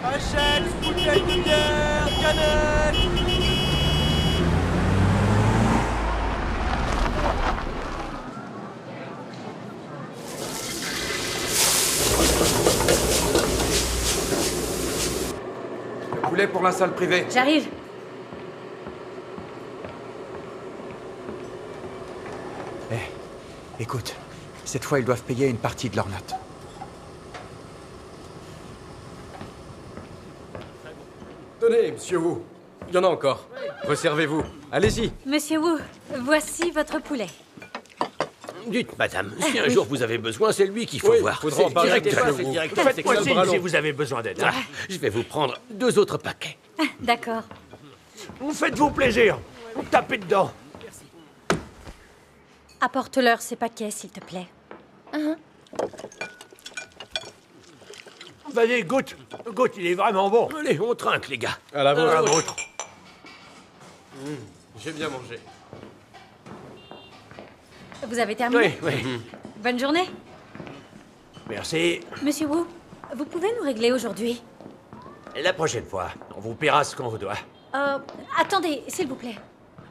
Achète une bouteille de bière, canette. Le poulet pour la salle privée. J'arrive. Écoute, cette fois ils doivent payer une partie de leur note. Tenez, monsieur Wu. Il y en a encore. Resservez-vous. Allez-y. Monsieur Wu, voici votre poulet. Dites, madame, si un jour vous avez besoin, c'est lui qu'il faut Oui, voir. faudra en parler avec directeur. monsieur Wu. Faites-moi C'est signe bras si long. vous avez besoin d'aide. Ah, je vais vous prendre 2 autres paquets. D'accord. Vous faites-vous plaisir. Vous tapez dedans. Apporte-leur ces paquets, s'il te plaît. Vas-y, goûte. Goûte, il est vraiment bon. Allez, on trinque, les gars. À la vôtre. À la vôtre. J'ai bien mangé. Vous avez terminé? Oui, oui. Bonne journée. Merci. Monsieur Wu, vous pouvez nous régler aujourd'hui? Et la prochaine fois, on vous paiera ce qu'on vous doit. Attendez, s'il vous plaît.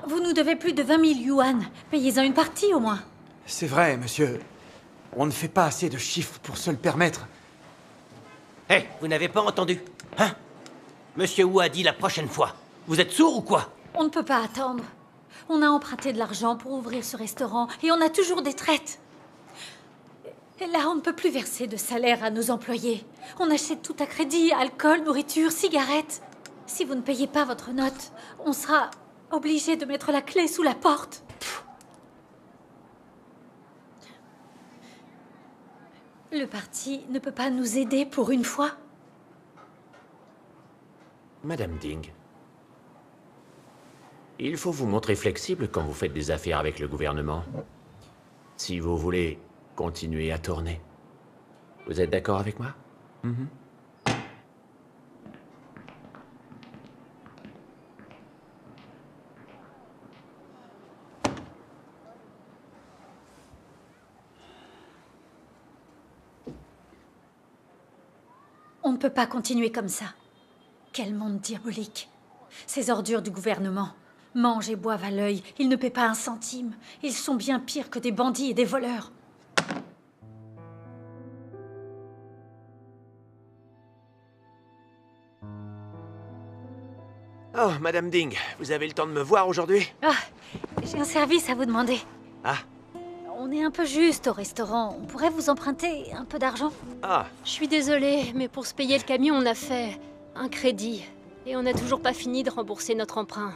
Vous nous devez plus de 20 000 yuan. Payez-en une partie, au moins. C'est vrai, monsieur. On ne fait pas assez de chiffres pour se le permettre. Hé, vous n'avez pas entendu? Hein? Monsieur Wu a dit la prochaine fois. Vous êtes sourd ou quoi? On ne peut pas attendre. On a emprunté de l'argent pour ouvrir ce restaurant et on a toujours des traites. Et là, on ne peut plus verser de salaire à nos employés. On achète tout à crédit, alcool, nourriture, cigarettes. Si vous ne payez pas votre note, on sera obligé de mettre la clé sous la porte. Le parti ne peut pas nous aider pour une fois. Madame Ding, il faut vous montrer flexible quand vous faites des affaires avec le gouvernement. Si vous voulez continuer à tourner. Vous êtes d'accord avec moi? On ne peut pas continuer comme ça. Quel monde diabolique. Ces ordures du gouvernement mangent et boivent à l'œil. Ils ne paient pas un centime. Ils sont bien pires que des bandits et des voleurs. Oh, Madame Ding, vous avez le temps de me voir aujourd'hui? Ah, j'ai un service à vous demander. Ah. On est un peu juste au restaurant. On pourrait vous emprunter un peu d'argent? Ah, Je suis désolée, mais pour se payer le camion, on a fait un crédit. Et on n'a toujours pas fini de rembourser notre emprunt.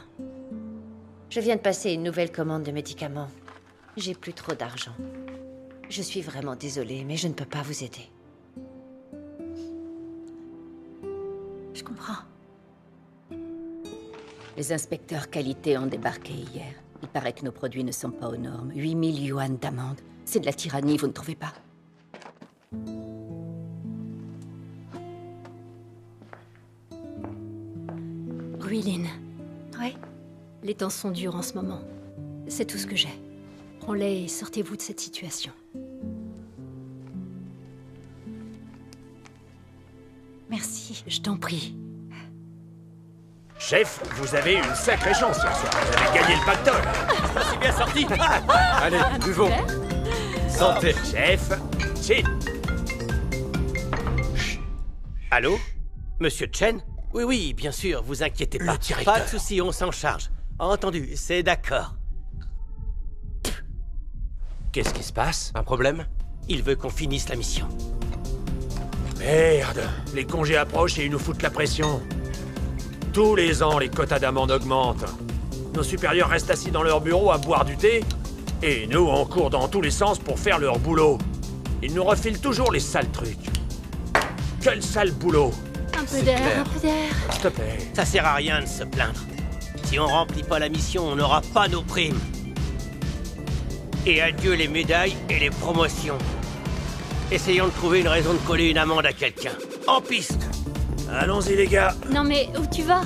Je viens de passer une nouvelle commande de médicaments. J'ai plus trop d'argent. Je suis vraiment désolée, mais je ne peux pas vous aider. Je comprends. Les inspecteurs qualité ont débarqué hier. Il paraît que nos produits ne sont pas aux normes. 8 000 yuan d'amende. C'est de la tyrannie, vous ne trouvez pas? Ruiline, Oui? les temps sont durs en ce moment. C'est tout ce que j'ai. Prends-les et sortez-vous de cette situation. Merci. Je t'en prie. chef, vous avez une sacrée chance hier soir. Vous avez gagné le pactole. Je me suis bien sorti. Allez, buvons. Santé. Chef, Chin. Allô? Monsieur Chen? Oui, oui, bien sûr, vous inquiétez pas. Le directeur. Pas de souci, on s'en charge. Entendu, c'est d'accord. Qu'est-ce qui se passe? Un problème? Il veut qu'on finisse la mission. Merde, les congés approchent et ils nous foutent la pression. Tous les ans, les quotas d'amende augmentent. Nos supérieurs restent assis dans leur bureau à boire du thé, et nous, on court dans tous les sens pour faire leur boulot. Ils nous refilent toujours les sales trucs. Quel sale boulot! Un peu d'air, un peu d'air. S'il te plaît. Ça sert à rien de se plaindre. Si on remplit pas la mission, on n'aura pas nos primes. Et adieu les médailles et les promotions. Essayons de trouver une raison de coller une amende à quelqu'un. En piste! Allons-y, les gars. Non mais où tu vas?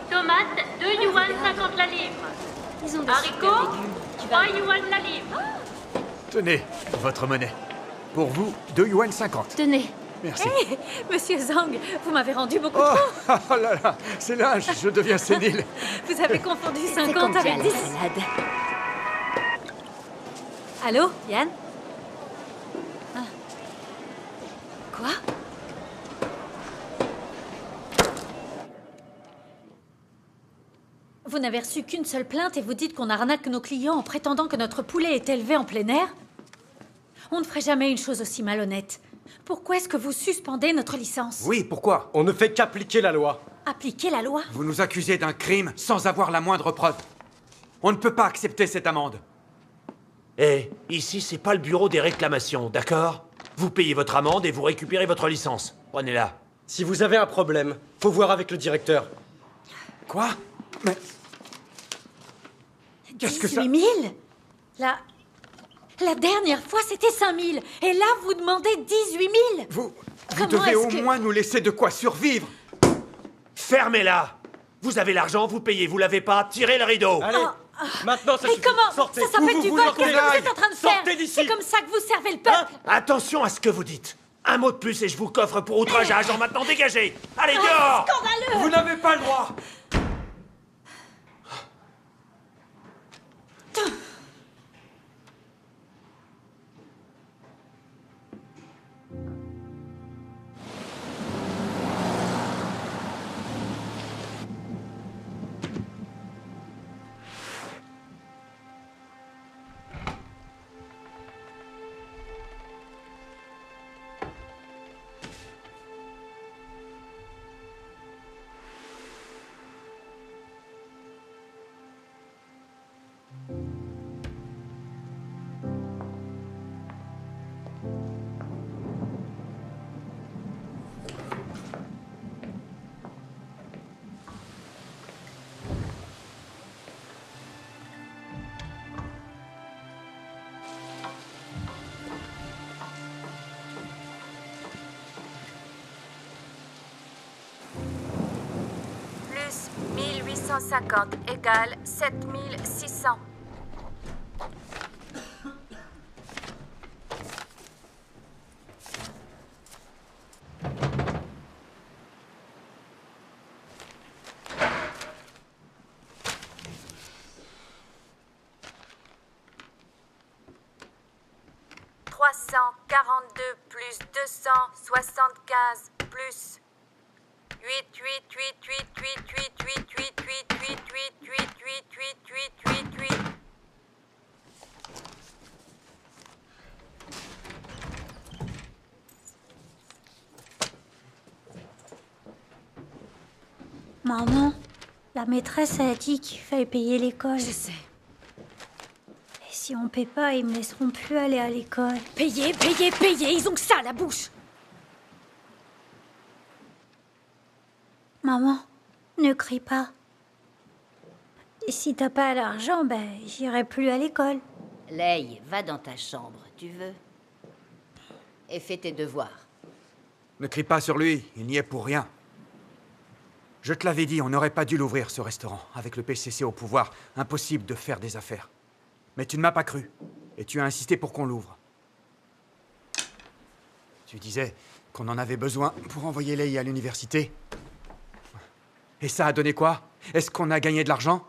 Tomates, 2 yuan 50 la livre. Ils ont des Haricots, super légumes. Tu vas 3 yuan la livre. Tenez, votre monnaie. Pour vous, 2 yuan 50. Tenez, Merci. Hé, Monsieur Zhang, vous m'avez rendu beaucoup Oh, trop. oh là là, c'est là, je deviens sénile. Vous avez confondu C'est 50 avec 10. salade. Allô, Yann? Ah. Quoi? Vous n'avez reçu qu'une seule plainte et vous dites qu'on arnaque nos clients en prétendant que notre poulet est élevé en plein air? On ne ferait jamais une chose aussi malhonnête. Pourquoi est-ce que vous suspendez notre licence? Oui, pourquoi? On ne fait qu'appliquer la loi. Appliquez la loi? Vous nous accusez d'un crime sans avoir la moindre preuve. On ne peut pas accepter cette amende. Eh, ici, c'est pas le bureau des réclamations, d'accord? Vous payez votre amende et vous récupérez votre licence. Prenez-la. Si vous avez un problème, faut voir avec le directeur. Quoi? Mais... Qu'est-ce que ça... 18 000? La dernière fois, c'était 5 000. Et là, vous demandez 18 000. Vous Comment devez est-ce au que- moins nous laisser de quoi survivre. Fermez-la! Vous avez l'argent, vous payez, vous l'avez pas, tirez le rideau! Allez, maintenant ça Mais suffit. comment? Sortez. Ça s'appelle Où du vous vol. voulez Qu'est-ce que qu'on vous aille? êtes en train de faire? Sortez d'ici. C'est comme ça que vous servez le peuple. Attention à ce que vous dites! Un mot de plus et je vous coffre pour outrage à agent maintenant, dégagez! Allez, dehors! Scandaleux. Vous n'avez pas le droit. Plus 1850 égale 7600. Plus 275 plus 8. Maman, la maîtresse a dit qu'il fallait payer l'école. Je sais. Et si on paie pas, ils me laisseront plus aller à l'école. Payer, payer, payer, ils ont que ça à la bouche. Maman, ne crie pas. Et si t'as pas l'argent, ben, j'irai plus à l'école. Lei, va dans ta chambre, tu veux? Et fais tes devoirs. Ne crie pas sur lui, il n'y est pour rien. Je te l'avais dit, on n'aurait pas dû l'ouvrir, ce restaurant. Avec le PCC au pouvoir, impossible de faire des affaires. Mais tu ne m'as pas cru, et tu as insisté pour qu'on l'ouvre. Tu disais qu'on en avait besoin pour envoyer Lei à l'université. Et ça a donné quoi? Est-ce qu'on a gagné de l'argent?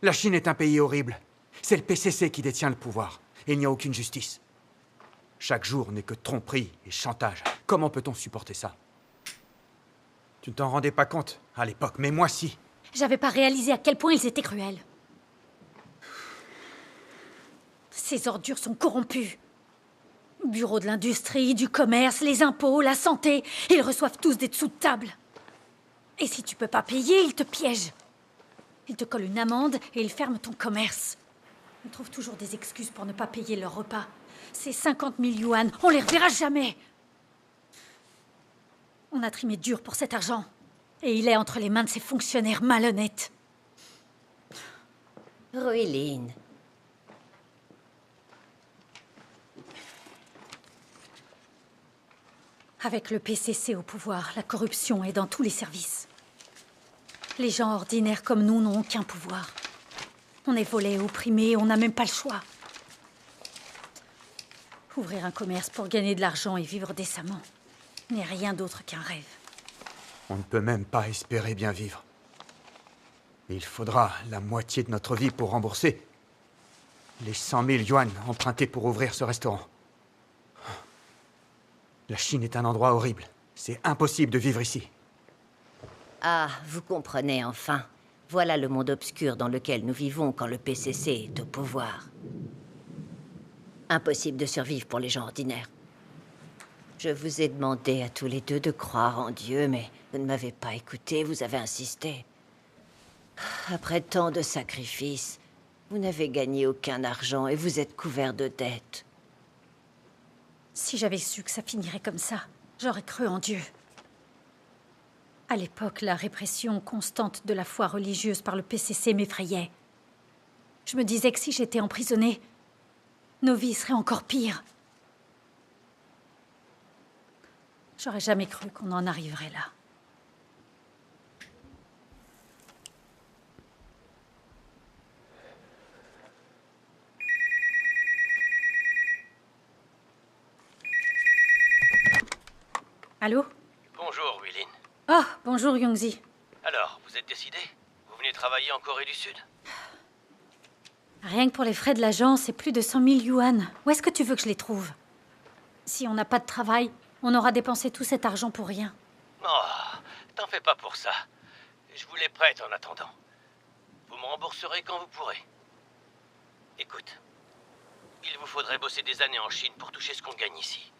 La Chine est un pays horrible. C'est le PCC qui détient le pouvoir, et il n'y a aucune justice. Chaque jour n'est que tromperie et chantage. Comment peut-on supporter ça? Tu ne t'en rendais pas compte à l'époque, mais moi si. J'avais pas réalisé à quel point ils étaient cruels. Ces ordures sont corrompues. Bureau de l'industrie, du commerce, les impôts, la santé, ils reçoivent tous des dessous de table. Et si tu peux pas payer, ils te piègent. Ils te collent une amende et ils ferment ton commerce. Ils trouvent toujours des excuses pour ne pas payer leur repas. Ces 50 000 yuan, on les reverra jamais. On a trimé dur pour cet argent. Et il est entre les mains de ces fonctionnaires malhonnêtes. Ruiline. Avec le PCC au pouvoir, la corruption est dans tous les services. Les gens ordinaires comme nous n'ont aucun pouvoir. On est volés, opprimés, on n'a même pas le choix. Ouvrir un commerce pour gagner de l'argent et vivre décemment n'est rien d'autre qu'un rêve. On ne peut même pas espérer bien vivre. Il faudra la moitié de notre vie pour rembourser les 100 000 yuan empruntés pour ouvrir ce restaurant. La Chine est un endroit horrible. C'est impossible de vivre ici. Ah, vous comprenez enfin. Voilà le monde obscur dans lequel nous vivons quand le PCC est au pouvoir. Impossible de survivre pour les gens ordinaires. Je vous ai demandé à tous les deux de croire en Dieu, mais vous ne m'avez pas écouté, vous avez insisté. Après tant de sacrifices, vous n'avez gagné aucun argent et vous êtes couverts de dettes. Si j'avais su que ça finirait comme ça, j'aurais cru en Dieu. À l'époque, la répression constante de la foi religieuse par le PCC m'effrayait. Je me disais que si j'étais emprisonnée, nos vies seraient encore pires. J'aurais jamais cru qu'on en arriverait là. Allô? Bonjour, Willin. Oh, bonjour, Youngzi. Alors, vous êtes décidé? Vous venez travailler en Corée du Sud? Rien que pour les frais de l'agence, c'est plus de 100 000 yuan. Où est-ce que tu veux que je les trouve? Si on n'a pas de travail, on aura dépensé tout cet argent pour rien. Oh, t'en fais pas pour ça. Je vous les prête en attendant. Vous me rembourserez quand vous pourrez. Écoute, il vous faudrait bosser des années en Chine pour toucher ce qu'on gagne ici.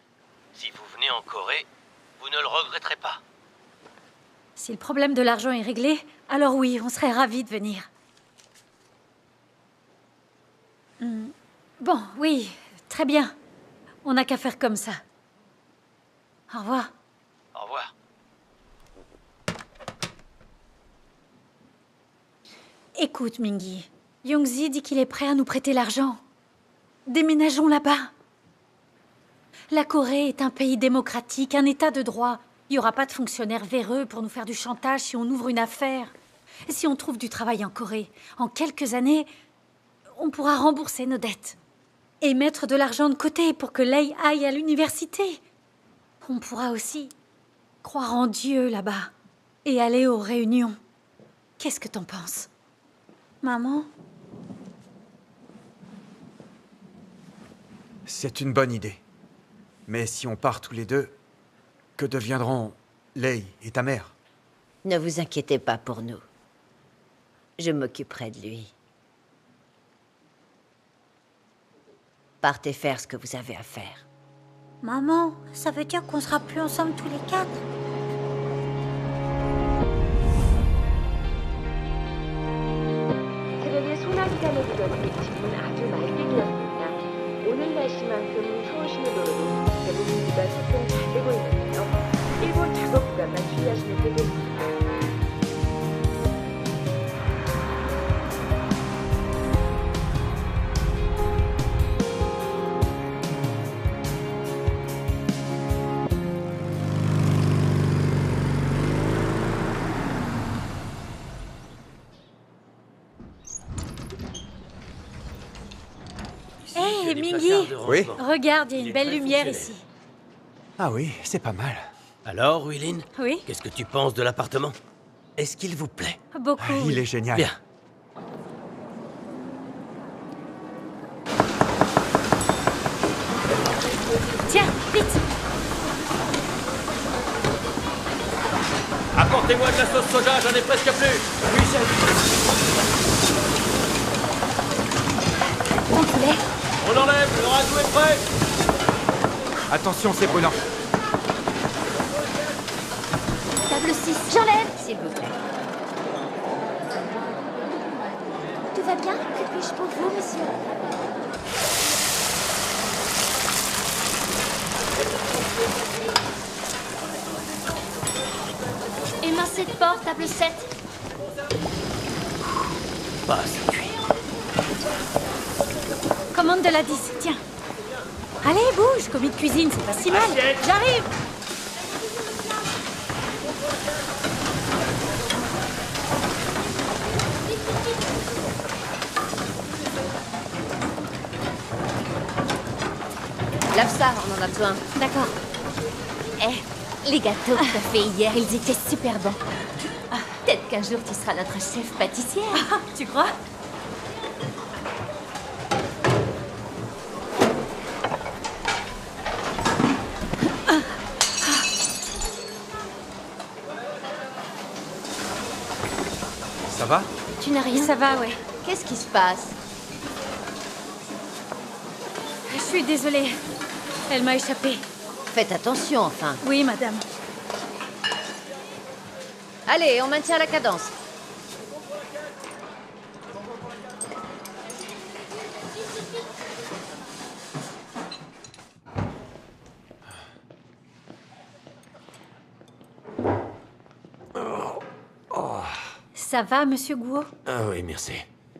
Si vous venez en Corée, vous ne le regretterez pas. Si le problème de l'argent est réglé, alors oui, on serait ravis de venir. Bon, oui, très bien. On n'a qu'à faire comme ça. Au revoir. Au revoir. Écoute, Mingy, Youngzi dit qu'il est prêt à nous prêter l'argent. Déménageons là-bas. La Corée est un pays démocratique, un état de droit. Il n'y aura pas de fonctionnaires véreux pour nous faire du chantage si on ouvre une affaire. Et si on trouve du travail en Corée, en quelques années, on pourra rembourser nos dettes. Et mettre de l'argent de côté pour que Lei aille à l'université. On pourra aussi croire en Dieu là-bas et aller aux réunions. Qu'est-ce que t'en penses? Maman? C'est une bonne idée. Mais si on part tous les deux, que deviendront Lei et ta mère? Ne vous inquiétez pas pour nous. Je m'occuperai de lui. Partez faire ce que vous avez à faire. Maman, ça veut dire qu'on sera plus ensemble tous les quatre? 트랙의 소나기가 내리던 이 집은 아주 맑게 되었습니다. 오늘 날씨만큼 추우시는 도로도 대부분보다 세팅 잘 되고 있는데요. 일본 작업 구간만 주의하시면 되겠습니다. Hé, Mingy! Oui? Regarde, il y a une belle lumière ici. Ah oui, c'est pas mal. Alors, Willin? Oui? Qu'est-ce que tu penses de l'appartement? Est-ce qu'il vous plaît? Beaucoup. Il est génial. Bien. Tiens, vite! Apportez-moi de la sauce soja, j'en ai presque plus. Oui, Bon poulet. on enlève, le ragoût est prêt. Attention, c'est brûlant. Table 6, j'enlève! S'il vous plaît. Tout va bien? Que puis-je pour vous, monsieur? Émincez de porte, table 7. Pas assez cuit. Commande de la 10, tiens. Allez, bouge, commis de cuisine, c'est pas si mal. J'arrive! Lave ça, on en a besoin. D'accord. Les gâteaux que t'as fait hier, ils étaient super bons. Peut-être qu'un jour tu seras notre chef pâtissière. Tu crois? Ça va? Tu n'as rien? Ça va, ouais. Qu'est-ce qui se passe? Je suis désolée. Elle m'a échappé. Faites attention, enfin. Oui, madame. Allez, on maintient la cadence. Ça va, monsieur Guo? Ah oui, merci.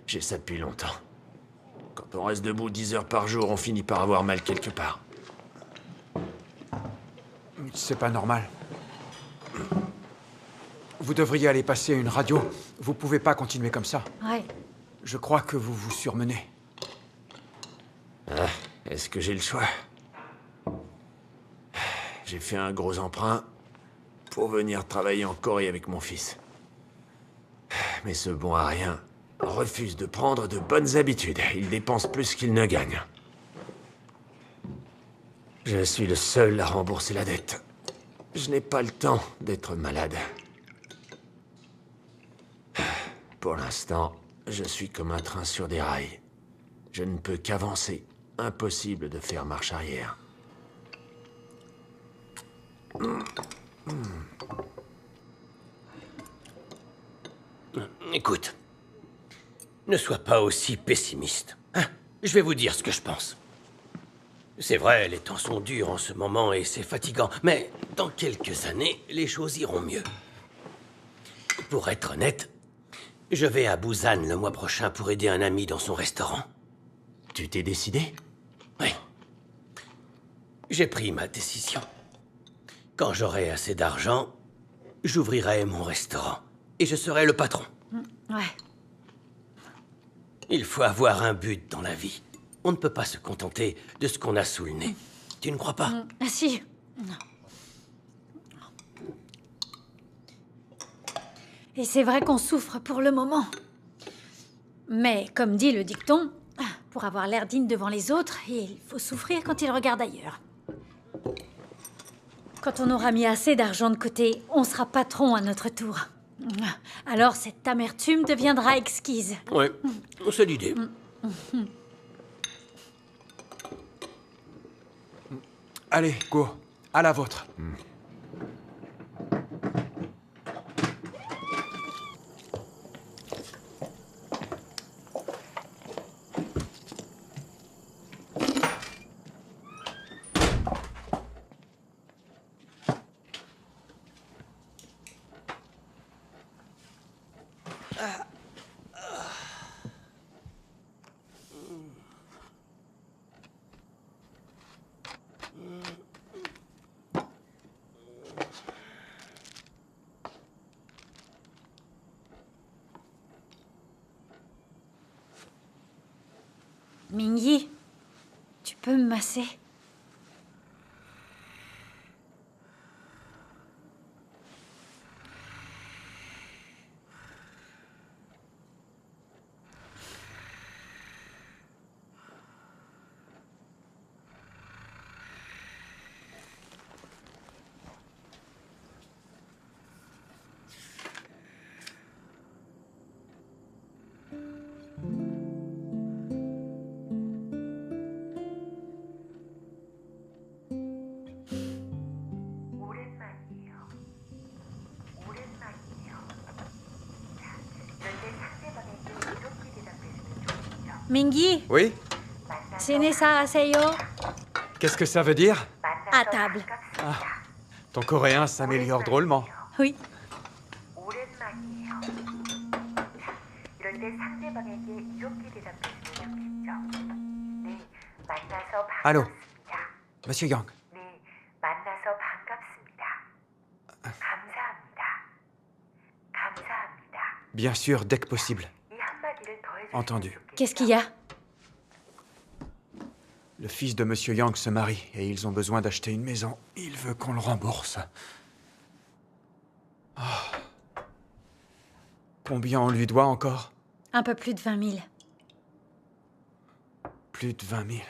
J'ai ça depuis longtemps. Quand on reste debout 10 heures par jour, on finit par avoir mal quelque part. C'est pas normal. Vous devriez aller passer une radio. Vous pouvez pas continuer comme ça. Ouais. Je crois que vous vous surmenez. Ah, est-ce que j'ai le choix? J'ai fait un gros emprunt pour venir travailler en Corée avec mon fils. Mais ce bon à rien refuse de prendre de bonnes habitudes. Il dépense plus qu'il ne gagne. Je suis le seul à rembourser la dette. Je n'ai pas le temps d'être malade. Pour l'instant, je suis comme un train sur des rails. Je ne peux qu'avancer. Impossible de faire marche arrière. Écoute, ne sois pas aussi pessimiste. Hein? Je vais vous dire ce que je pense. C'est vrai, les temps sont durs en ce moment et c'est fatigant, mais dans quelques années, les choses iront mieux. Pour être honnête, je vais à Busan le mois prochain pour aider un ami dans son restaurant. Tu t'es décidé? Oui. J'ai pris ma décision. Quand j'aurai assez d'argent, j'ouvrirai mon restaurant et je serai le patron. Ouais. Il faut avoir un but dans la vie. On ne peut pas se contenter de ce qu'on a sous le nez. Tu ne crois pas? Ah si. Non. Et c'est vrai qu'on souffre pour le moment. Mais comme dit le dicton, pour avoir l'air digne devant les autres, il faut souffrir quand ils regardent ailleurs. Quand on aura mis assez d'argent de côté, on sera patron à notre tour. Alors cette amertume deviendra exquise. Oui, c'est l'idée. Allez, Go, à la vôtre. Mingyi, tu peux me masser? Mingyi, Oui? Senesa Aseyo, Qu'est-ce que ça veut dire? à table. Ah, ton coréen s'améliore drôlement. Oui. Allô? Monsieur Yang. Bien sûr, dès que possible. Entendu. Qu'est-ce qu'il y a? Le fils de Monsieur Yang se marie et ils ont besoin d'acheter une maison. Il veut qu'on le rembourse. Oh. Combien on lui doit encore? Un peu plus de 20 000. Plus de 20 000.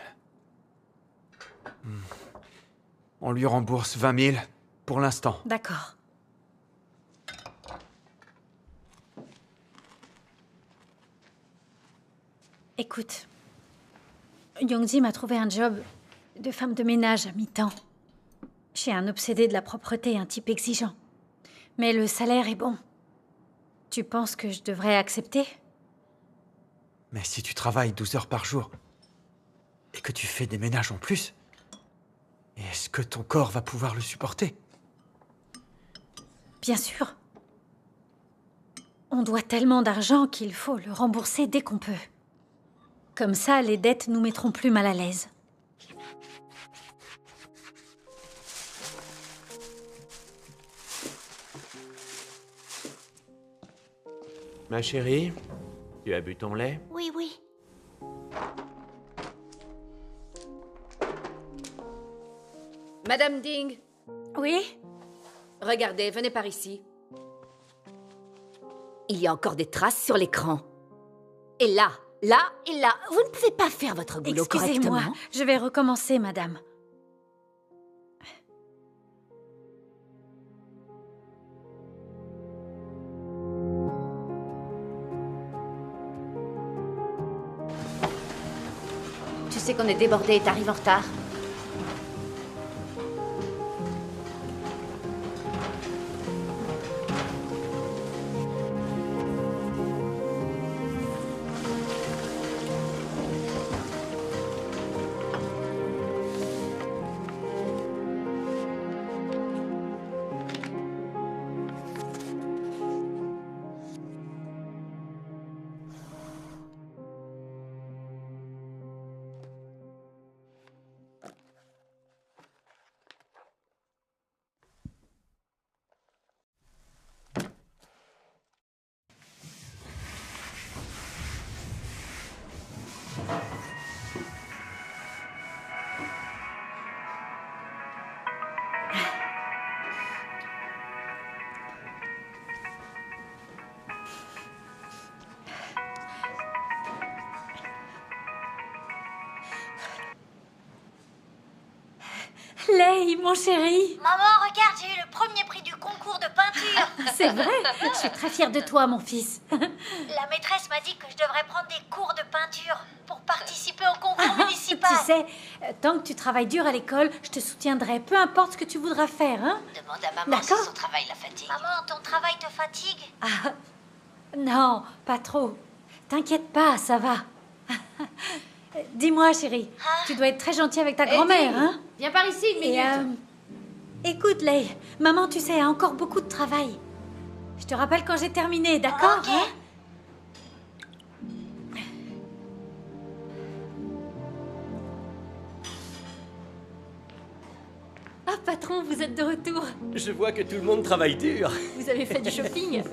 On lui rembourse 20 000 pour l'instant. D'accord. Écoute, Youngji m'a trouvé un job de femme de ménage à mi-temps. Chez un obsédé de la propreté, un type exigeant. Mais le salaire est bon. Tu penses que je devrais accepter? Mais si tu travailles 12 heures par jour et que tu fais des ménages en plus, est-ce que ton corps va pouvoir le supporter? Bien sûr. On doit tellement d'argent qu'il faut le rembourser dès qu'on peut. Comme ça, les dettes nous mettront plus mal à l'aise. Ma chérie, tu as bu ton lait? Oui, oui. Madame Ding. Oui? Regardez, venez par ici. Il y a encore des traces sur l'écran. Et là, là et là, vous ne pouvez pas faire votre boulot correctement. Excusez-moi, je vais recommencer, madame. Tu sais qu'on est débordé et t'arrives en retard. Lei, mon chéri. Maman, regarde, j'ai eu le premier prix du concours de peinture. C'est vrai. Je suis très fière de toi, mon fils. La maîtresse m'a dit que je devrais prendre des cours de peinture pour participer au concours municipal. Tu sais, tant que tu travailles dur à l'école, je te soutiendrai, peu importe ce que tu voudras faire, hein? Demande à maman si son travail la fatigue. Maman, ton travail te fatigue? Ah, non, pas trop. T'inquiète pas, ça va. Dis-moi, chérie, tu dois être très gentille avec ta grand-mère, hein? Viens par ici une minute. Écoute, Lei, maman, tu sais, a encore beaucoup de travail. Je te rappelle quand j'ai terminé, d'accord? Ok. Hein? Ah, patron, vous êtes de retour. Je vois que tout le monde travaille dur. Vous avez fait du shopping.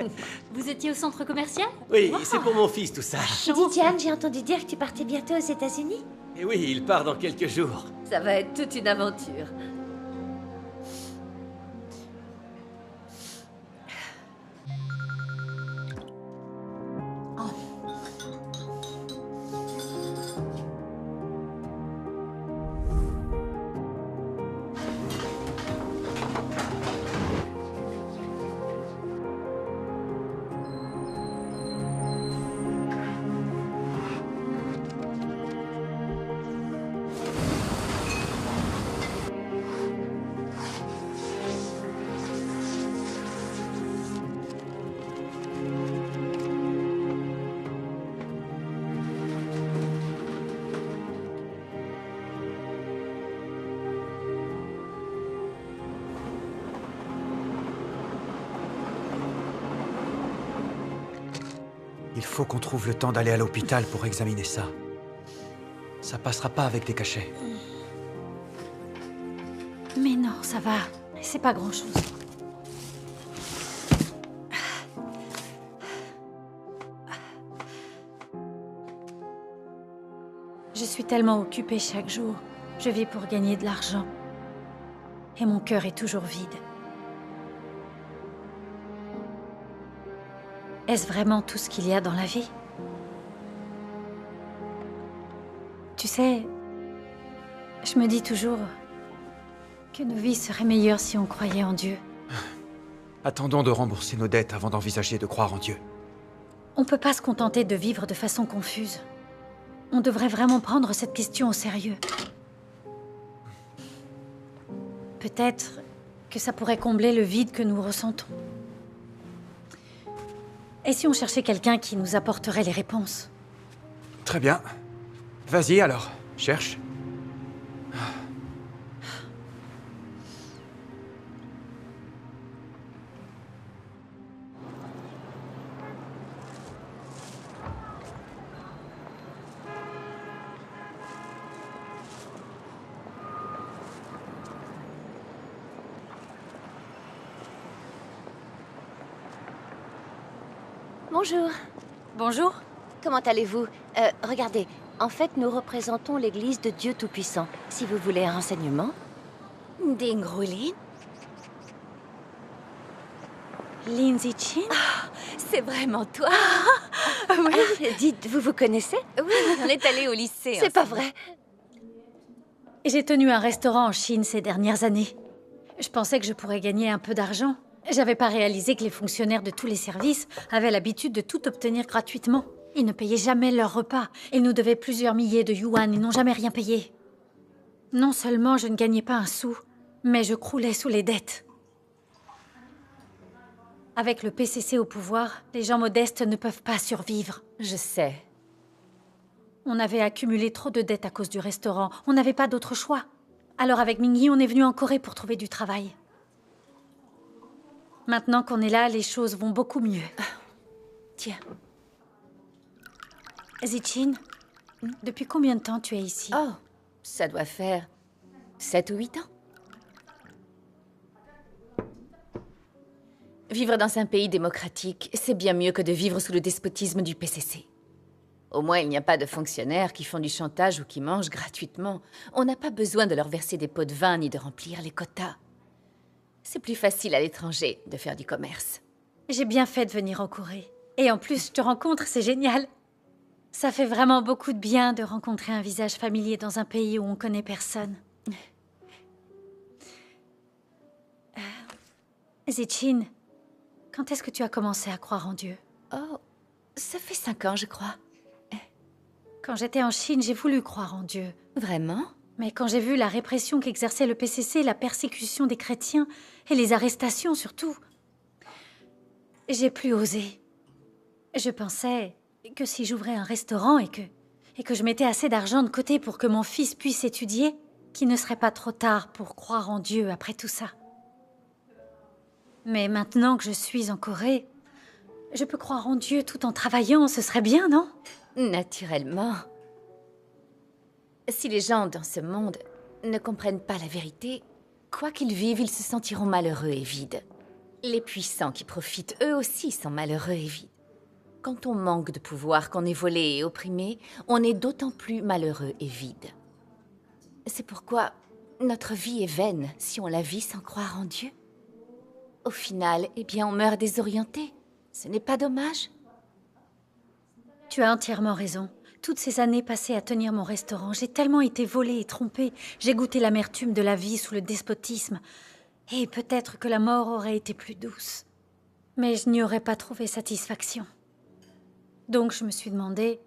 Vous étiez au centre commercial? Oui, c'est pour mon fils tout ça. Dis Diane, j'ai entendu dire que tu partais bientôt aux États-Unis. Et oui, il part dans quelques jours. Ça va être toute une aventure. Il faut qu'on trouve le temps d'aller à l'hôpital pour examiner ça. Ça passera pas avec des cachets. Mais non, ça va. C'est pas grand-chose. Je suis tellement occupée chaque jour. Je vis pour gagner de l'argent. Et mon cœur est toujours vide. Est-ce vraiment tout ce qu'il y a dans la vie? Tu sais, je me dis toujours que nos vies seraient meilleures si on croyait en Dieu. Attendons de rembourser nos dettes avant d'envisager de croire en Dieu. On peut pas se contenter de vivre de façon confuse. On devrait vraiment prendre cette question au sérieux. Peut-être que ça pourrait combler le vide que nous ressentons. Et si on cherchait quelqu'un qui nous apporterait les réponses? Très bien. Vas-y alors, cherche. Bonjour. Bonjour. Comment allez-vous? Regardez, en fait, nous représentons l'église de Dieu Tout-Puissant. Si vous voulez un renseignement... Dingrulin? Lindsay Chin? C'est vraiment toi? Oui. Dites, vous connaissez? Oui, on est allé au lycée. C'est pas vrai. J'ai tenu un restaurant en Chine ces dernières années. Je pensais que je pourrais gagner un peu d'argent. J'avais pas réalisé que les fonctionnaires de tous les services avaient l'habitude de tout obtenir gratuitement. Ils ne payaient jamais leurs repas. Ils nous devaient plusieurs milliers de yuan. Ils n'ont jamais rien payé. Non seulement je ne gagnais pas un sou, mais je croulais sous les dettes. Avec le PCC au pouvoir, les gens modestes ne peuvent pas survivre. Je sais. On avait accumulé trop de dettes à cause du restaurant. On n'avait pas d'autre choix. Alors avec Mingyi, on est venu en Corée pour trouver du travail. Maintenant qu'on est là, les choses vont beaucoup mieux. Tiens. Zichin, depuis combien de temps tu es ici? Oh, ça doit faire 7 ou 8 ans. Vivre dans un pays démocratique, c'est bien mieux que de vivre sous le despotisme du PCC. Au moins, il n'y a pas de fonctionnaires qui font du chantage ou qui mangent gratuitement. On n'a pas besoin de leur verser des pots de vin ni de remplir les quotas. C'est plus facile à l'étranger de faire du commerce. J'ai bien fait de venir en Corée. Et en plus, je te rencontre, c'est génial. Ça fait vraiment beaucoup de bien de rencontrer un visage familier dans un pays où on connaît personne. Zichin, quand est-ce que tu as commencé à croire en Dieu? Oh, ça fait 5 ans, je crois. Quand j'étais en Chine, j'ai voulu croire en Dieu. Vraiment? Mais quand j'ai vu la répression qu'exerçait le PCC, la persécution des chrétiens, et les arrestations surtout, j'ai plus osé. Je pensais que si j'ouvrais un restaurant et que je mettais assez d'argent de côté pour que mon fils puisse étudier, qu'il ne serait pas trop tard pour croire en Dieu après tout ça. Mais maintenant que je suis en Corée, je peux croire en Dieu tout en travaillant, ce serait bien, non? Naturellement. Si les gens dans ce monde ne comprennent pas la vérité, quoi qu'ils vivent, ils se sentiront malheureux et vides. Les puissants qui profitent, eux aussi, sont malheureux et vides. Quand on manque de pouvoir, qu'on est volé et opprimé, on est d'autant plus malheureux et vide. C'est pourquoi notre vie est vaine si on la vit sans croire en Dieu. Au final, eh bien, on meurt désorienté. Ce n'est pas dommage? Tu as entièrement raison. Toutes ces années passées à tenir mon restaurant, j'ai tellement été volée et trompée. J'ai goûté l'amertume de la vie sous le despotisme. Et peut-être que la mort aurait été plus douce. Mais je n'y aurais pas trouvé satisfaction. Donc je me suis demandé,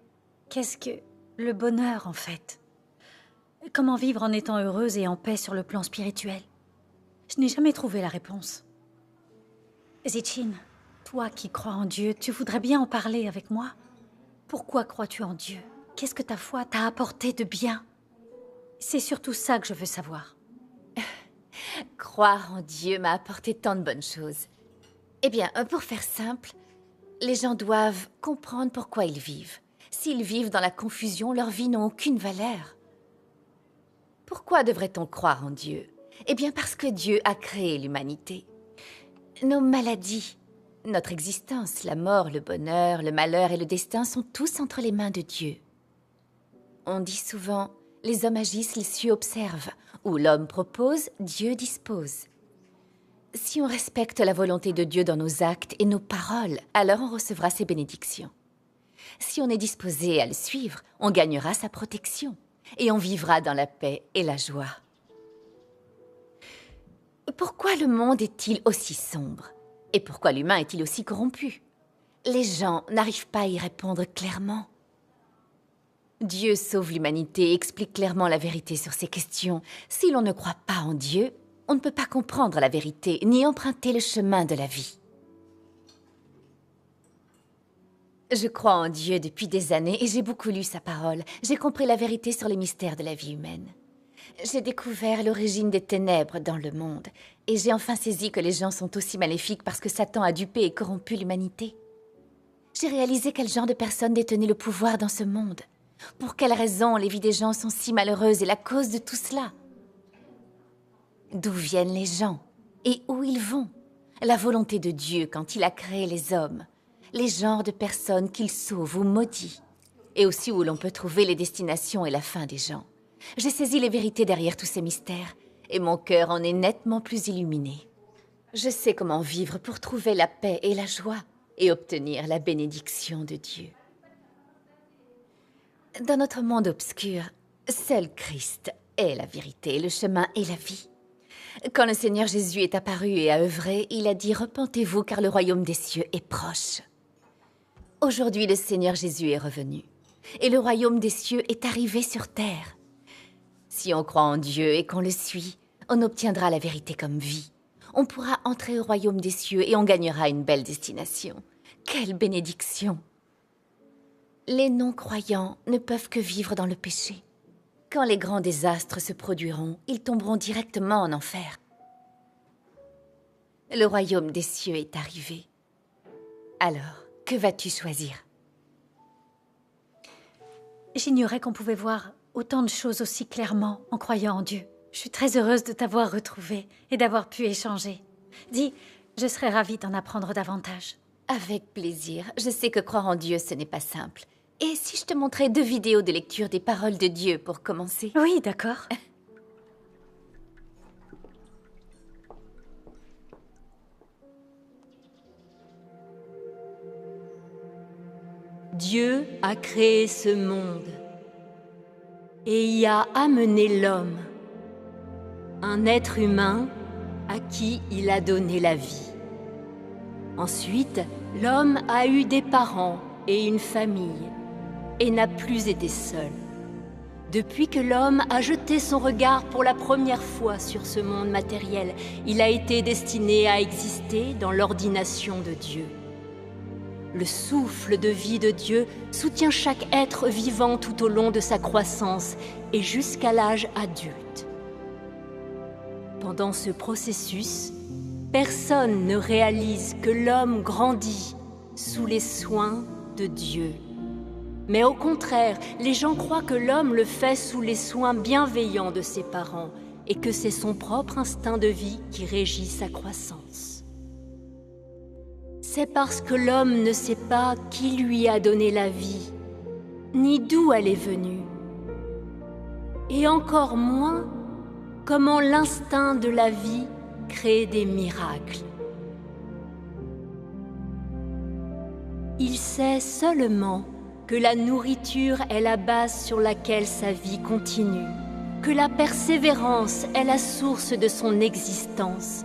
qu'est-ce que le bonheur en fait? Comment vivre en étant heureuse et en paix sur le plan spirituel? Je n'ai jamais trouvé la réponse. Zichin, toi qui crois en Dieu, tu voudrais bien en parler avec moi? Pourquoi crois-tu en Dieu? Qu'est-ce que ta foi t'a apporté de bien? C'est surtout ça que je veux savoir. Croire en Dieu m'a apporté tant de bonnes choses. Eh bien, pour faire simple, les gens doivent comprendre pourquoi ils vivent. S'ils vivent dans la confusion, leurs vies n'ont aucune valeur. Pourquoi devrait-on croire en Dieu? Eh bien, parce que Dieu a créé l'humanité. Nos maladies, notre existence, la mort, le bonheur, le malheur et le destin sont tous entre les mains de Dieu. On dit souvent, les hommes agissent, les cieux observent. Où l'homme propose, Dieu dispose. Si on respecte la volonté de Dieu dans nos actes et nos paroles, alors on recevra ses bénédictions. Si on est disposé à le suivre, on gagnera sa protection et on vivra dans la paix et la joie. Pourquoi le monde est-il aussi sombre? Et pourquoi l'humain est-il aussi corrompu? Les gens n'arrivent pas à y répondre clairement. Dieu sauve l'humanité et explique clairement la vérité sur ces questions. Si l'on ne croit pas en Dieu, on ne peut pas comprendre la vérité ni emprunter le chemin de la vie. Je crois en Dieu depuis des années et j'ai beaucoup lu sa parole. J'ai compris la vérité sur les mystères de la vie humaine. J'ai découvert l'origine des ténèbres dans le monde et j'ai enfin saisi que les gens sont aussi maléfiques parce que Satan a dupé et corrompu l'humanité. J'ai réalisé quel genre de personnes détenaient le pouvoir dans ce monde. Pour quelles raisons les vies des gens sont si malheureuses et la cause de tout cela? D'où viennent les gens et où ils vont? La volonté de Dieu quand il a créé les hommes, les genres de personnes qu'il sauve ou maudit, et aussi où l'on peut trouver les destinations et la fin des gens. J'ai saisi les vérités derrière tous ces mystères, et mon cœur en est nettement plus illuminé. Je sais comment vivre pour trouver la paix et la joie, et obtenir la bénédiction de Dieu. Dans notre monde obscur, seul Christ est la vérité, le chemin et la vie. Quand le Seigneur Jésus est apparu et a œuvré, il a dit « Repentez-vous car le royaume des cieux est proche ». Aujourd'hui, le Seigneur Jésus est revenu, et le royaume des cieux est arrivé sur terre. Si on croit en Dieu et qu'on le suit, on obtiendra la vérité comme vie. On pourra entrer au royaume des cieux et on gagnera une belle destination. Quelle bénédiction! Les non-croyants ne peuvent que vivre dans le péché. Quand les grands désastres se produiront, ils tomberont directement en enfer. Le royaume des cieux est arrivé. Alors, que vas-tu choisir? J'ignorais qu'on pouvait voir autant de choses aussi clairement en croyant en Dieu. Je suis très heureuse de t'avoir retrouvée et d'avoir pu échanger. Dis, je serais ravie d'en apprendre davantage. Avec plaisir. Je sais que croire en Dieu, ce n'est pas simple. Et si je te montrais 2 vidéos de lecture des paroles de Dieu pour commencer? Oui, d'accord. Dieu a créé ce monde et y a amené l'homme, un être humain à qui il a donné la vie. Ensuite, l'homme a eu des parents et une famille et n'a plus été seul. Depuis que l'homme a jeté son regard pour la première fois sur ce monde matériel, il a été destiné à exister dans l'ordination de Dieu. Le souffle de vie de Dieu soutient chaque être vivant tout au long de sa croissance et jusqu'à l'âge adulte. Pendant ce processus, personne ne réalise que l'homme grandit sous les soins de Dieu. Mais au contraire, les gens croient que l'homme le fait sous les soins bienveillants de ses parents et que c'est son propre instinct de vie qui régit sa croissance. C'est parce que l'homme ne sait pas qui lui a donné la vie, ni d'où elle est venue, et encore moins comment l'instinct de la vie crée des miracles. Il sait seulement que la nourriture est la base sur laquelle sa vie continue, que la persévérance est la source de son existence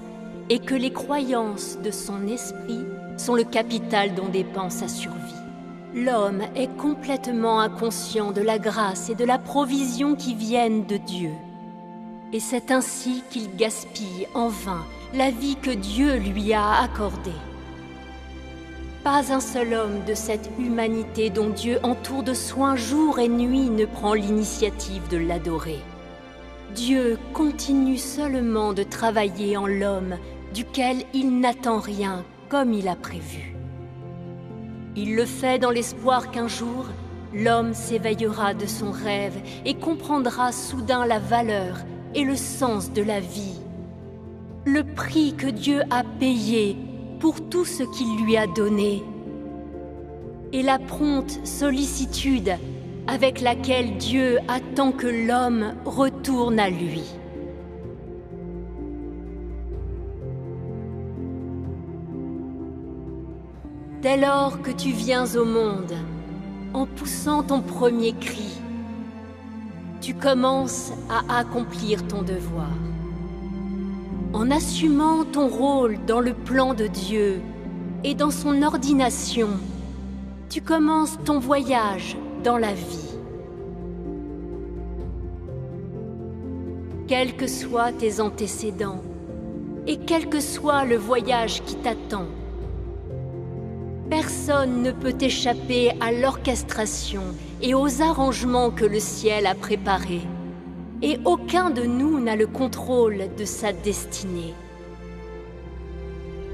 et que les croyances de son esprit sont le capital dont dépend sa survie. L'homme est complètement inconscient de la grâce et de la provision qui viennent de Dieu. Et c'est ainsi qu'il gaspille en vain la vie que Dieu lui a accordée. Pas un seul homme de cette humanité dont Dieu entoure de soins jour et nuit ne prend l'initiative de l'adorer. Dieu continue seulement de travailler en l'homme, duquel il n'attend rien comme il a prévu. Il le fait dans l'espoir qu'un jour, l'homme s'éveillera de son rêve et comprendra soudain la valeur et le sens de la vie, le prix que Dieu a payé pour tout ce qu'il lui a donné, et la prompte sollicitude avec laquelle Dieu attend que l'homme retourne à lui. Dès lors que tu viens au monde, en poussant ton premier cri, tu commences à accomplir ton devoir. En assumant ton rôle dans le plan de Dieu et dans son ordination, tu commences ton voyage dans la vie. Quels que soient tes antécédents et quel que soit le voyage qui t'attend, personne ne peut échapper à l'orchestration et aux arrangements que le ciel a préparés. Et aucun de nous n'a le contrôle de sa destinée.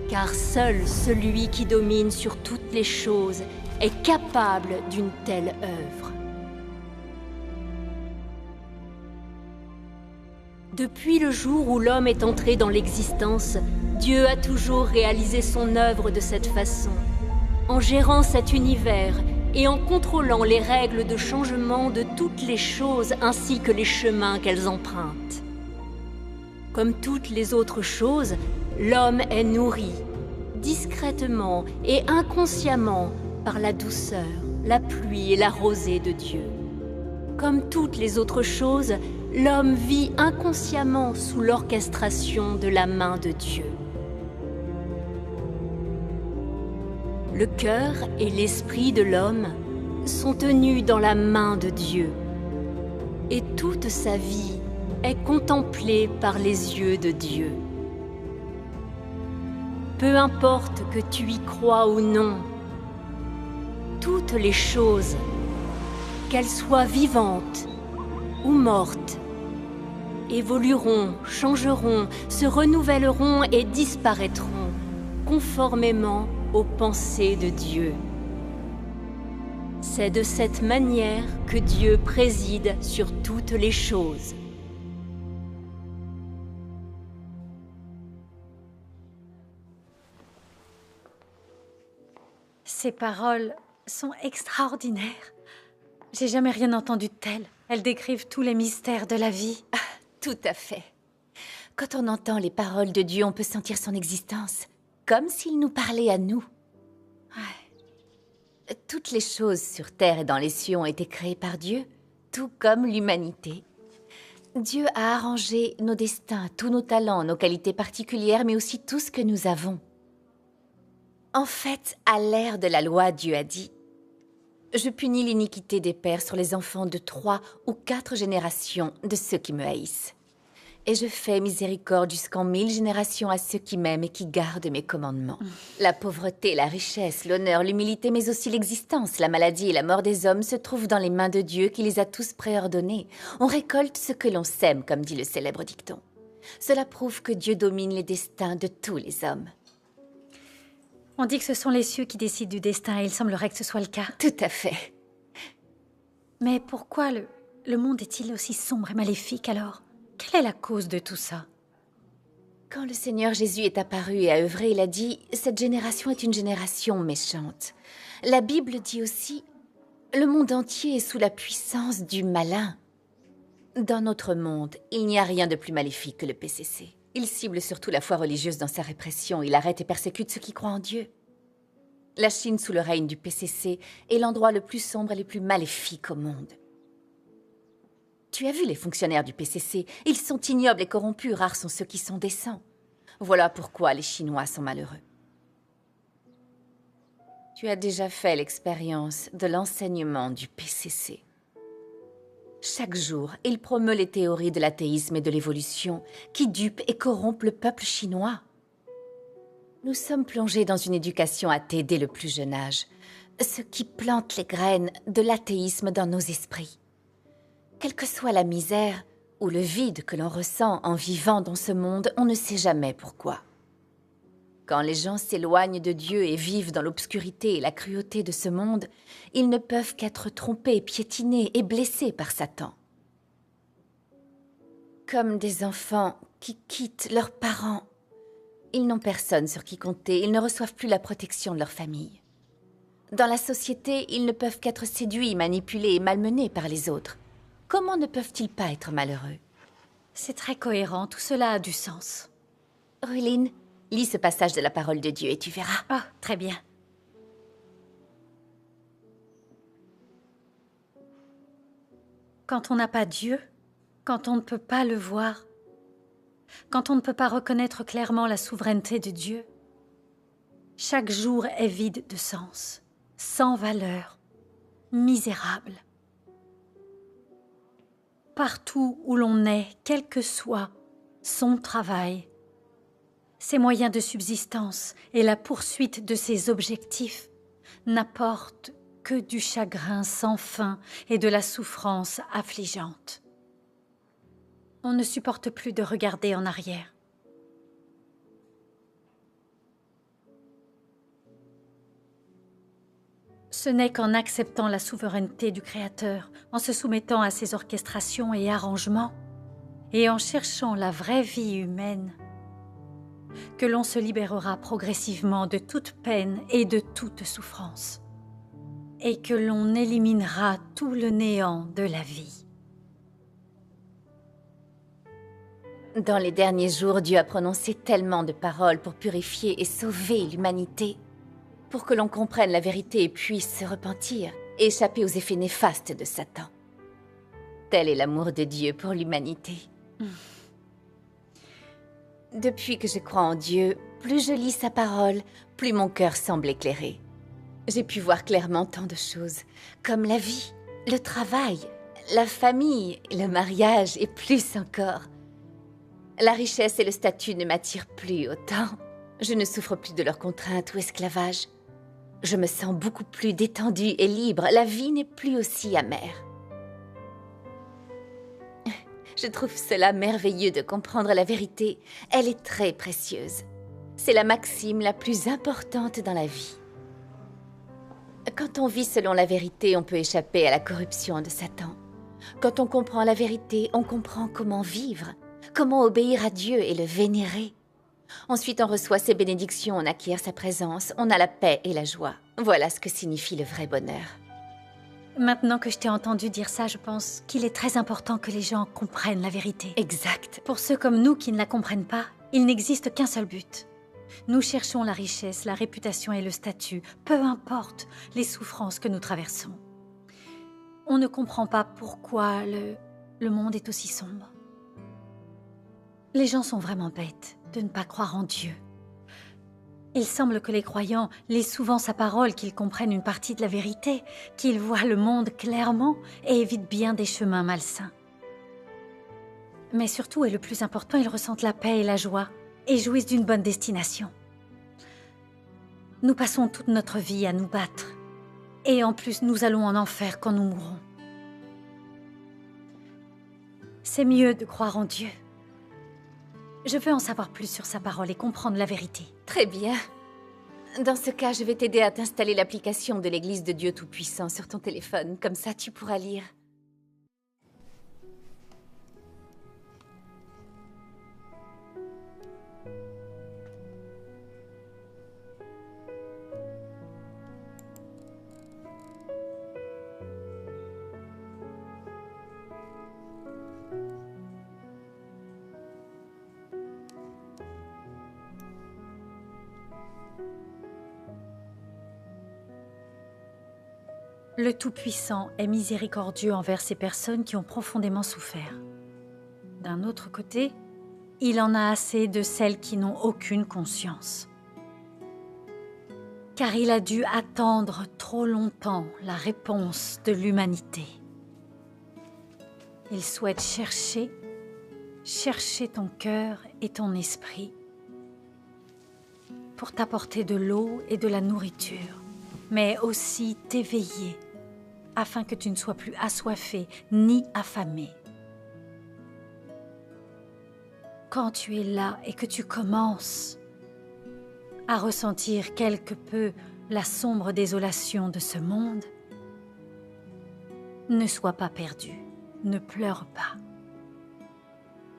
Car seul celui qui domine sur toutes les choses est capable d'une telle œuvre. Depuis le jour où l'homme est entré dans l'existence, Dieu a toujours réalisé son œuvre de cette façon, en gérant cet univers et en contrôlant les règles de changement de toutes les choses ainsi que les chemins qu'elles empruntent. Comme toutes les autres choses, l'homme est nourri, discrètement et inconsciemment, par la douceur, la pluie et la rosée de Dieu. Comme toutes les autres choses, l'homme vit inconsciemment sous l'orchestration de la main de Dieu. Le cœur et l'esprit de l'homme sont tenus dans la main de Dieu, et toute sa vie est contemplée par les yeux de Dieu. Peu importe que tu y crois ou non, toutes les choses, qu'elles soient vivantes ou mortes, évolueront, changeront, se renouvelleront et disparaîtront, conformément aux pensées de Dieu. C'est de cette manière que Dieu préside sur toutes les choses. Ces paroles sont extraordinaires. J'ai jamais rien entendu de tel. Elles décrivent tous les mystères de la vie. Ah, tout à fait. Quand on entend les paroles de Dieu, on peut sentir son existence, comme s'il nous parlait à nous. Ouais. Toutes les choses sur terre et dans les cieux ont été créées par Dieu, tout comme l'humanité. Dieu a arrangé nos destins, tous nos talents, nos qualités particulières, mais aussi tout ce que nous avons. En fait, à l'ère de la loi, Dieu a dit « Je punis l'iniquité des pères sur les enfants de 3 ou 4 générations de ceux qui me haïssent. Et je fais miséricorde jusqu'en 1000 générations à ceux qui m'aiment et qui gardent mes commandements. » La pauvreté, la richesse, l'honneur, l'humilité, mais aussi l'existence, la maladie et la mort des hommes se trouvent dans les mains de Dieu qui les a tous préordonnés. On récolte ce que l'on sème, comme dit le célèbre dicton. Cela prouve que Dieu domine les destins de tous les hommes. On dit que ce sont les cieux qui décident du destin et il semblerait que ce soit le cas. Tout à fait. Mais pourquoi le monde est-il aussi sombre et maléfique alors? Quelle est la cause de tout ça? Quand le Seigneur Jésus est apparu et a œuvré, il a dit « Cette génération est une génération méchante ». La Bible dit aussi « Le monde entier est sous la puissance du malin ». Dans notre monde, il n'y a rien de plus maléfique que le PCC. Il cible surtout la foi religieuse dans sa répression. Il arrête et persécute ceux qui croient en Dieu. La Chine, sous le règne du PCC, est l'endroit le plus sombre et le plus maléfique au monde. Tu as vu les fonctionnaires du PCC? Ils sont ignobles et corrompus, rares sont ceux qui sont décents. Voilà pourquoi les Chinois sont malheureux. Tu as déjà fait l'expérience de l'enseignement du PCC. Chaque jour, il promeut les théories de l'athéisme et de l'évolution qui dupent et corrompent le peuple chinois. Nous sommes plongés dans une éducation athée dès le plus jeune âge, ce qui plante les graines de l'athéisme dans nos esprits. Quelle que soit la misère ou le vide que l'on ressent en vivant dans ce monde, on ne sait jamais pourquoi. Quand les gens s'éloignent de Dieu et vivent dans l'obscurité et la cruauté de ce monde, ils ne peuvent qu'être trompés, piétinés et blessés par Satan. Comme des enfants qui quittent leurs parents, ils n'ont personne sur qui compter, ils ne reçoivent plus la protection de leur famille. Dans la société, ils ne peuvent qu'être séduits, manipulés et malmenés par les autres. Comment ne peuvent-ils pas être malheureux? C'est très cohérent, tout cela a du sens. Ruline, lis ce passage de la parole de Dieu et tu verras. Ah, très bien. Quand on n'a pas Dieu, quand on ne peut pas le voir, quand on ne peut pas reconnaître clairement la souveraineté de Dieu, chaque jour est vide de sens, sans valeur, misérable. Partout où l'on est, quel que soit son travail, ses moyens de subsistance et la poursuite de ses objectifs n'apportent que du chagrin sans fin et de la souffrance affligeante. On ne supporte plus de regarder en arrière. Ce n'est qu'en acceptant la souveraineté du Créateur, en se soumettant à ses orchestrations et arrangements, et en cherchant la vraie vie humaine, que l'on se libérera progressivement de toute peine et de toute souffrance, et que l'on éliminera tout le néant de la vie. Dans les derniers jours, Dieu a prononcé tellement de paroles pour purifier et sauver l'humanité, pour que l'on comprenne la vérité et puisse se repentir et échapper aux effets néfastes de Satan. Tel est l'amour de Dieu pour l'humanité. Depuis que je crois en Dieu, plus je lis sa parole, plus mon cœur semble éclairé. J'ai pu voir clairement tant de choses, comme la vie, le travail, la famille, le mariage et plus encore. La richesse et le statut ne m'attirent plus autant. Je ne souffre plus de leurs contraintes ou esclavage. Je me sens beaucoup plus détendue et libre. La vie n'est plus aussi amère. Je trouve cela merveilleux de comprendre la vérité. Elle est très précieuse. C'est la maxime la plus importante dans la vie. Quand on vit selon la vérité, on peut échapper à la corruption de Satan. Quand on comprend la vérité, on comprend comment vivre, comment obéir à Dieu et le vénérer. Ensuite, on reçoit ses bénédictions, on acquiert sa présence, on a la paix et la joie. Voilà ce que signifie le vrai bonheur. Maintenant que je t'ai entendu dire ça, je pense qu'il est très important que les gens comprennent la vérité. Exact. Pour ceux comme nous qui ne la comprennent pas, il n'existe qu'un seul but. Nous cherchons la richesse, la réputation et le statut, peu importe les souffrances que nous traversons. On ne comprend pas pourquoi le monde est aussi sombre. Les gens sont vraiment bêtes de ne pas croire en Dieu. Il semble que les croyants lisent souvent sa parole, qu'ils comprennent une partie de la vérité, qu'ils voient le monde clairement et évitent bien des chemins malsains. Mais surtout, et le plus important, ils ressentent la paix et la joie et jouissent d'une bonne destination. Nous passons toute notre vie à nous battre. Et en plus, nous allons en enfer quand nous mourrons. C'est mieux de croire en Dieu. Je veux en savoir plus sur sa parole et comprendre la vérité. Très bien. Dans ce cas, je vais t'aider à t'installer l'application de l'Église de Dieu Tout-Puissant sur ton téléphone. Comme ça, tu pourras lire. Le Tout-Puissant est miséricordieux envers ces personnes qui ont profondément souffert. D'un autre côté, il en a assez de celles qui n'ont aucune conscience. Car il a dû attendre trop longtemps la réponse de l'humanité. Il souhaite chercher ton cœur et ton esprit pour t'apporter de l'eau et de la nourriture, mais aussi t'éveiller afin que tu ne sois plus assoiffé ni affamé. Quand tu es là et que tu commences à ressentir quelque peu la sombre désolation de ce monde, ne sois pas perdu, ne pleure pas.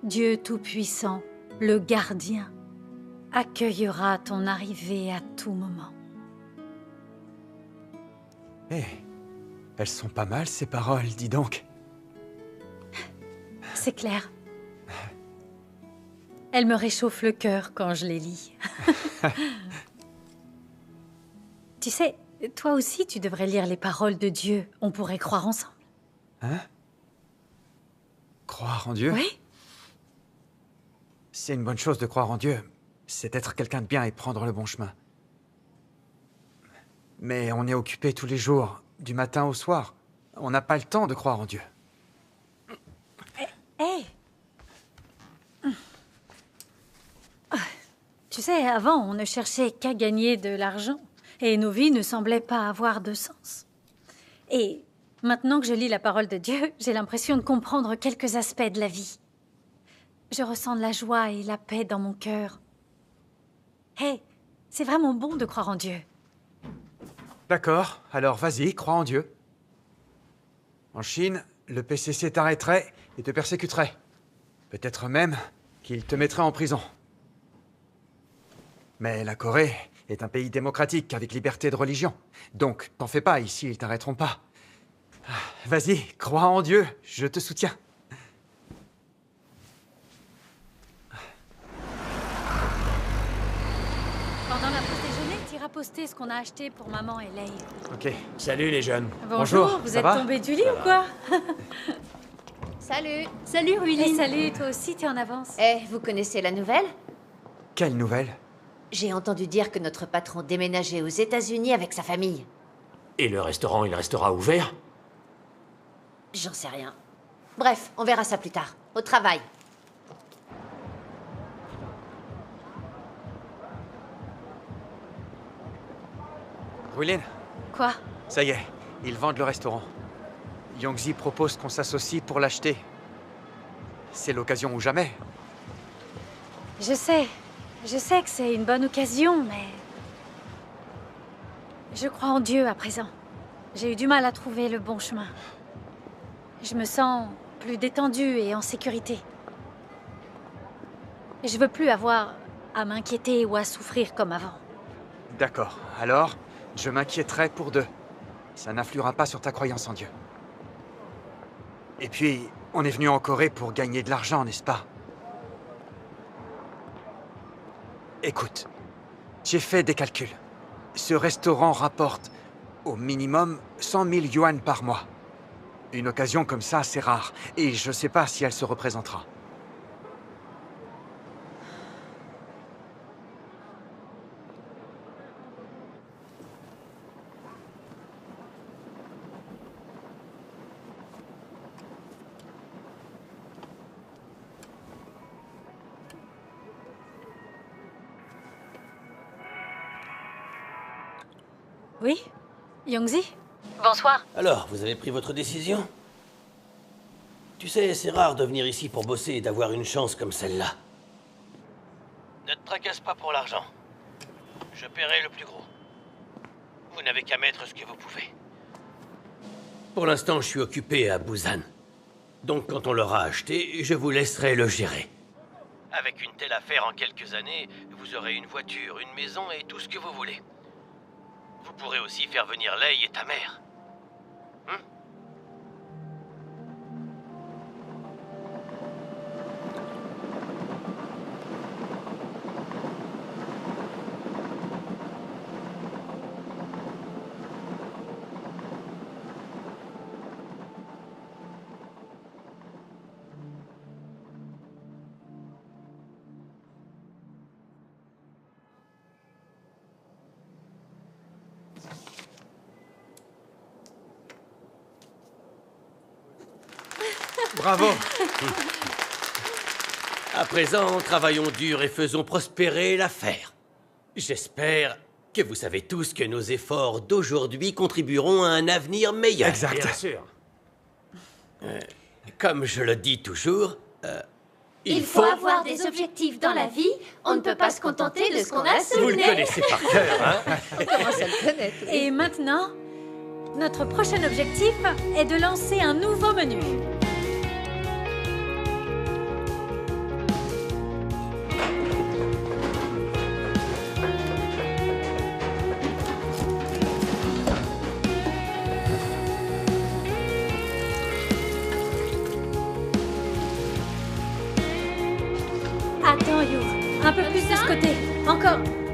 Dieu Tout-Puissant, le gardien, accueillera ton arrivée à tout moment. Eh, elles sont pas mal, ces paroles, dis donc. C'est clair. Elles me réchauffent le cœur quand je les lis. Tu sais, toi aussi, tu devrais lire les paroles de Dieu. On pourrait croire ensemble. Hein? Croire en Dieu? Oui. C'est une bonne chose de croire en Dieu. C'est être quelqu'un de bien et prendre le bon chemin. Mais on est occupé tous les jours, du matin au soir. On n'a pas le temps de croire en Dieu. Hé! Tu sais, avant, on ne cherchait qu'à gagner de l'argent. Et nos vies ne semblaient pas avoir de sens. Et maintenant que je lis la parole de Dieu, j'ai l'impression de comprendre quelques aspects de la vie. Je ressens de la joie et la paix dans mon cœur. Hé, c'est vraiment bon de croire en Dieu. D'accord, alors vas-y, crois en Dieu. En Chine, le PCC t'arrêterait et te persécuterait. Peut-être même qu'il te mettrait en prison. Mais la Corée est un pays démocratique avec liberté de religion. Donc, t'en fais pas, ici, ils t'arrêteront pas. Vas-y, crois en Dieu, je te soutiens. Pendant la pause déjeuner, t'iras poster ce qu'on a acheté pour maman et Lei. Ok. Salut les jeunes. Bonjour, vous êtes tombés du lit ou quoi? Salut. Salut Ruline. Et salut, toi aussi, t'es en avance. Eh, vous connaissez la nouvelle? Quelle nouvelle? J'ai entendu dire que notre patron déménageait aux États-Unis avec sa famille. Et le restaurant, il restera ouvert? J'en sais rien. Bref, on verra ça plus tard. Au travail. Ruilin, Quoi? ça y est, ils vendent le restaurant. Yongzi propose qu'on s'associe pour l'acheter. C'est l'occasion ou jamais. Je sais que c'est une bonne occasion, mais... Je crois en Dieu à présent. J'ai eu du mal à trouver le bon chemin. Je me sens plus détendue et en sécurité. Je veux plus avoir à m'inquiéter ou à souffrir comme avant. D'accord, alors, je m'inquiéterai pour deux. Ça n'influera pas sur ta croyance en Dieu. Et puis, on est venu en Corée pour gagner de l'argent, n'est-ce pas? Écoute, j'ai fait des calculs. Ce restaurant rapporte au minimum 100 000 yuan par mois. Une occasion comme ça, c'est rare. Et je sais pas si elle se représentera. Oui? Yongzi? Bonsoir. Alors, vous avez pris votre décision? Tu sais, c'est rare de venir ici pour bosser et d'avoir une chance comme celle-là. Ne te tracasse pas pour l'argent. Je paierai le plus gros. Vous n'avez qu'à mettre ce que vous pouvez. Pour l'instant, je suis occupé à Busan. Donc, quand on l'aura acheté, je vous laisserai le gérer. Avec une telle affaire en quelques années, vous aurez une voiture, une maison et tout ce que vous voulez. Vous pourrez aussi faire venir Lei et ta mère. Bravo! À présent, travaillons dur et faisons prospérer l'affaire. J'espère que vous savez tous que nos efforts d'aujourd'hui contribueront à un avenir meilleur. Exact. Bien sûr. Comme je le dis toujours, Il faut avoir des objectifs dans la vie. On ne peut pas se contenter de ce qu'on a sous Vous le le nez. connaissez par cœur, hein? On commence à le connaître. Et maintenant, notre prochain objectif est de lancer un nouveau menu.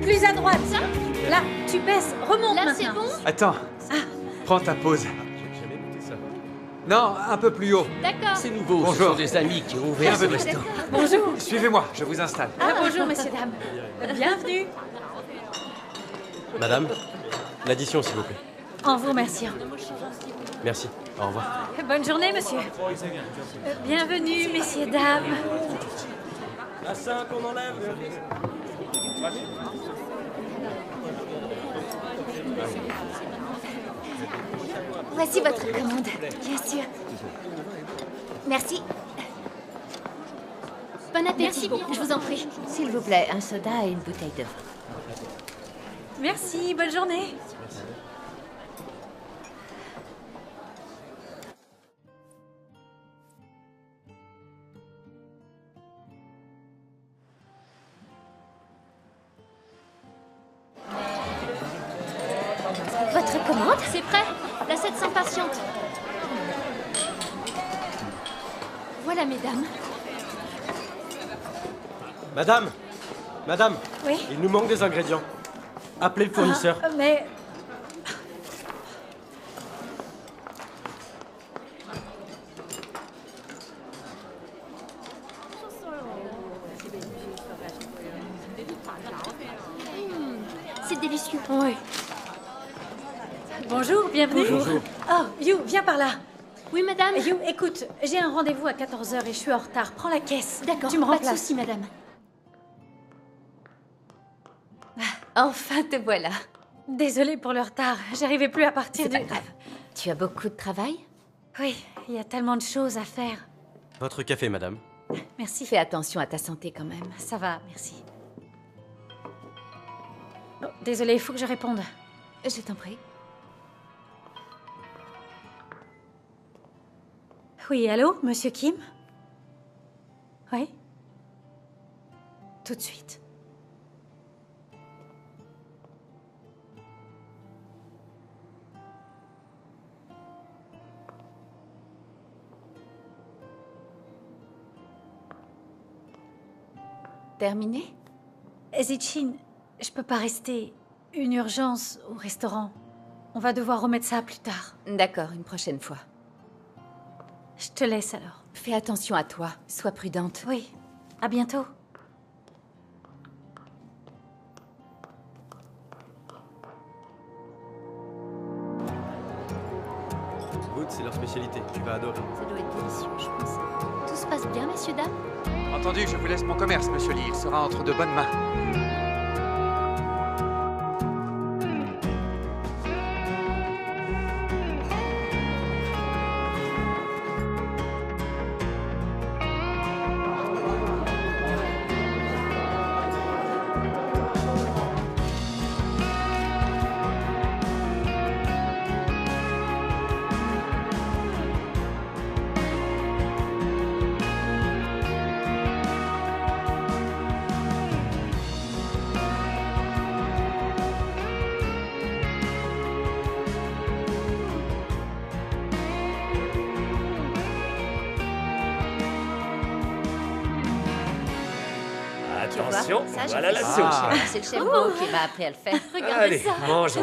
Plus à droite. Là, tu baisses. Remonte Là, c'est maintenant. bon? Attends. Prends ta pause. Non, un peu plus haut. D'accord. C'est nouveau, ce Bonjour. sont des amis qui ont ouvert ce Bienvenue. resto. Bonjour. Suivez-moi, je vous installe. Bonjour, messieurs, dames. Bienvenue. Madame, l'addition, s'il vous plaît. En vous remerciant. Merci. Au revoir. Bonne journée, monsieur. Bienvenue, messieurs, dames. La 5, on enlève. Voici votre commande. Bien sûr. Merci. Bon appétit. Merci beaucoup. Je vous en prie. S'il vous plaît, un soda et une bouteille de vin. Merci, bonne journée. Votre commande? C'est prêt? La 700 patiente. Voilà, mesdames. Madame Madame Oui? Il nous manque des ingrédients. Appelez le fournisseur. Mais... C'est délicieux. Oui. Bonjour, bienvenue. Bonjour. Oh, You, viens par là. Oui, madame. You, écoute, j'ai un rendez-vous à 14h et je suis en retard. Prends la caisse. D'accord, Tu me pas de remplaces. souci, madame. Enfin, te voilà. Désolée pour le retard. J'arrivais plus à partir C'est du... pas grave. Tu as beaucoup de travail? Oui, il y a tellement de choses à faire. Votre café, madame. Merci. Fais attention à ta santé quand même. Ça va, merci. Oh, désolée, il faut que je réponde. Je t'en prie. Oui, allô, monsieur Kim? Oui? Tout de suite. Terminé? Zichin, je peux pas rester. Une urgence au restaurant. On va devoir remettre ça plus tard. D'accord, une prochaine fois. Je te laisse alors. Fais attention à toi. Sois prudente. Oui. À bientôt. Good, c'est leur spécialité. Tu vas adorer. Ça doit être délicieux, je pense. Tout se passe bien, messieurs, dames? Entendu, je vous laisse mon commerce, monsieur Lee. Il sera entre de bonnes mains. Attention, Ça, voilà la sauce. C'est le chef Beau qui m'a appris à le faire. Allez, mangez.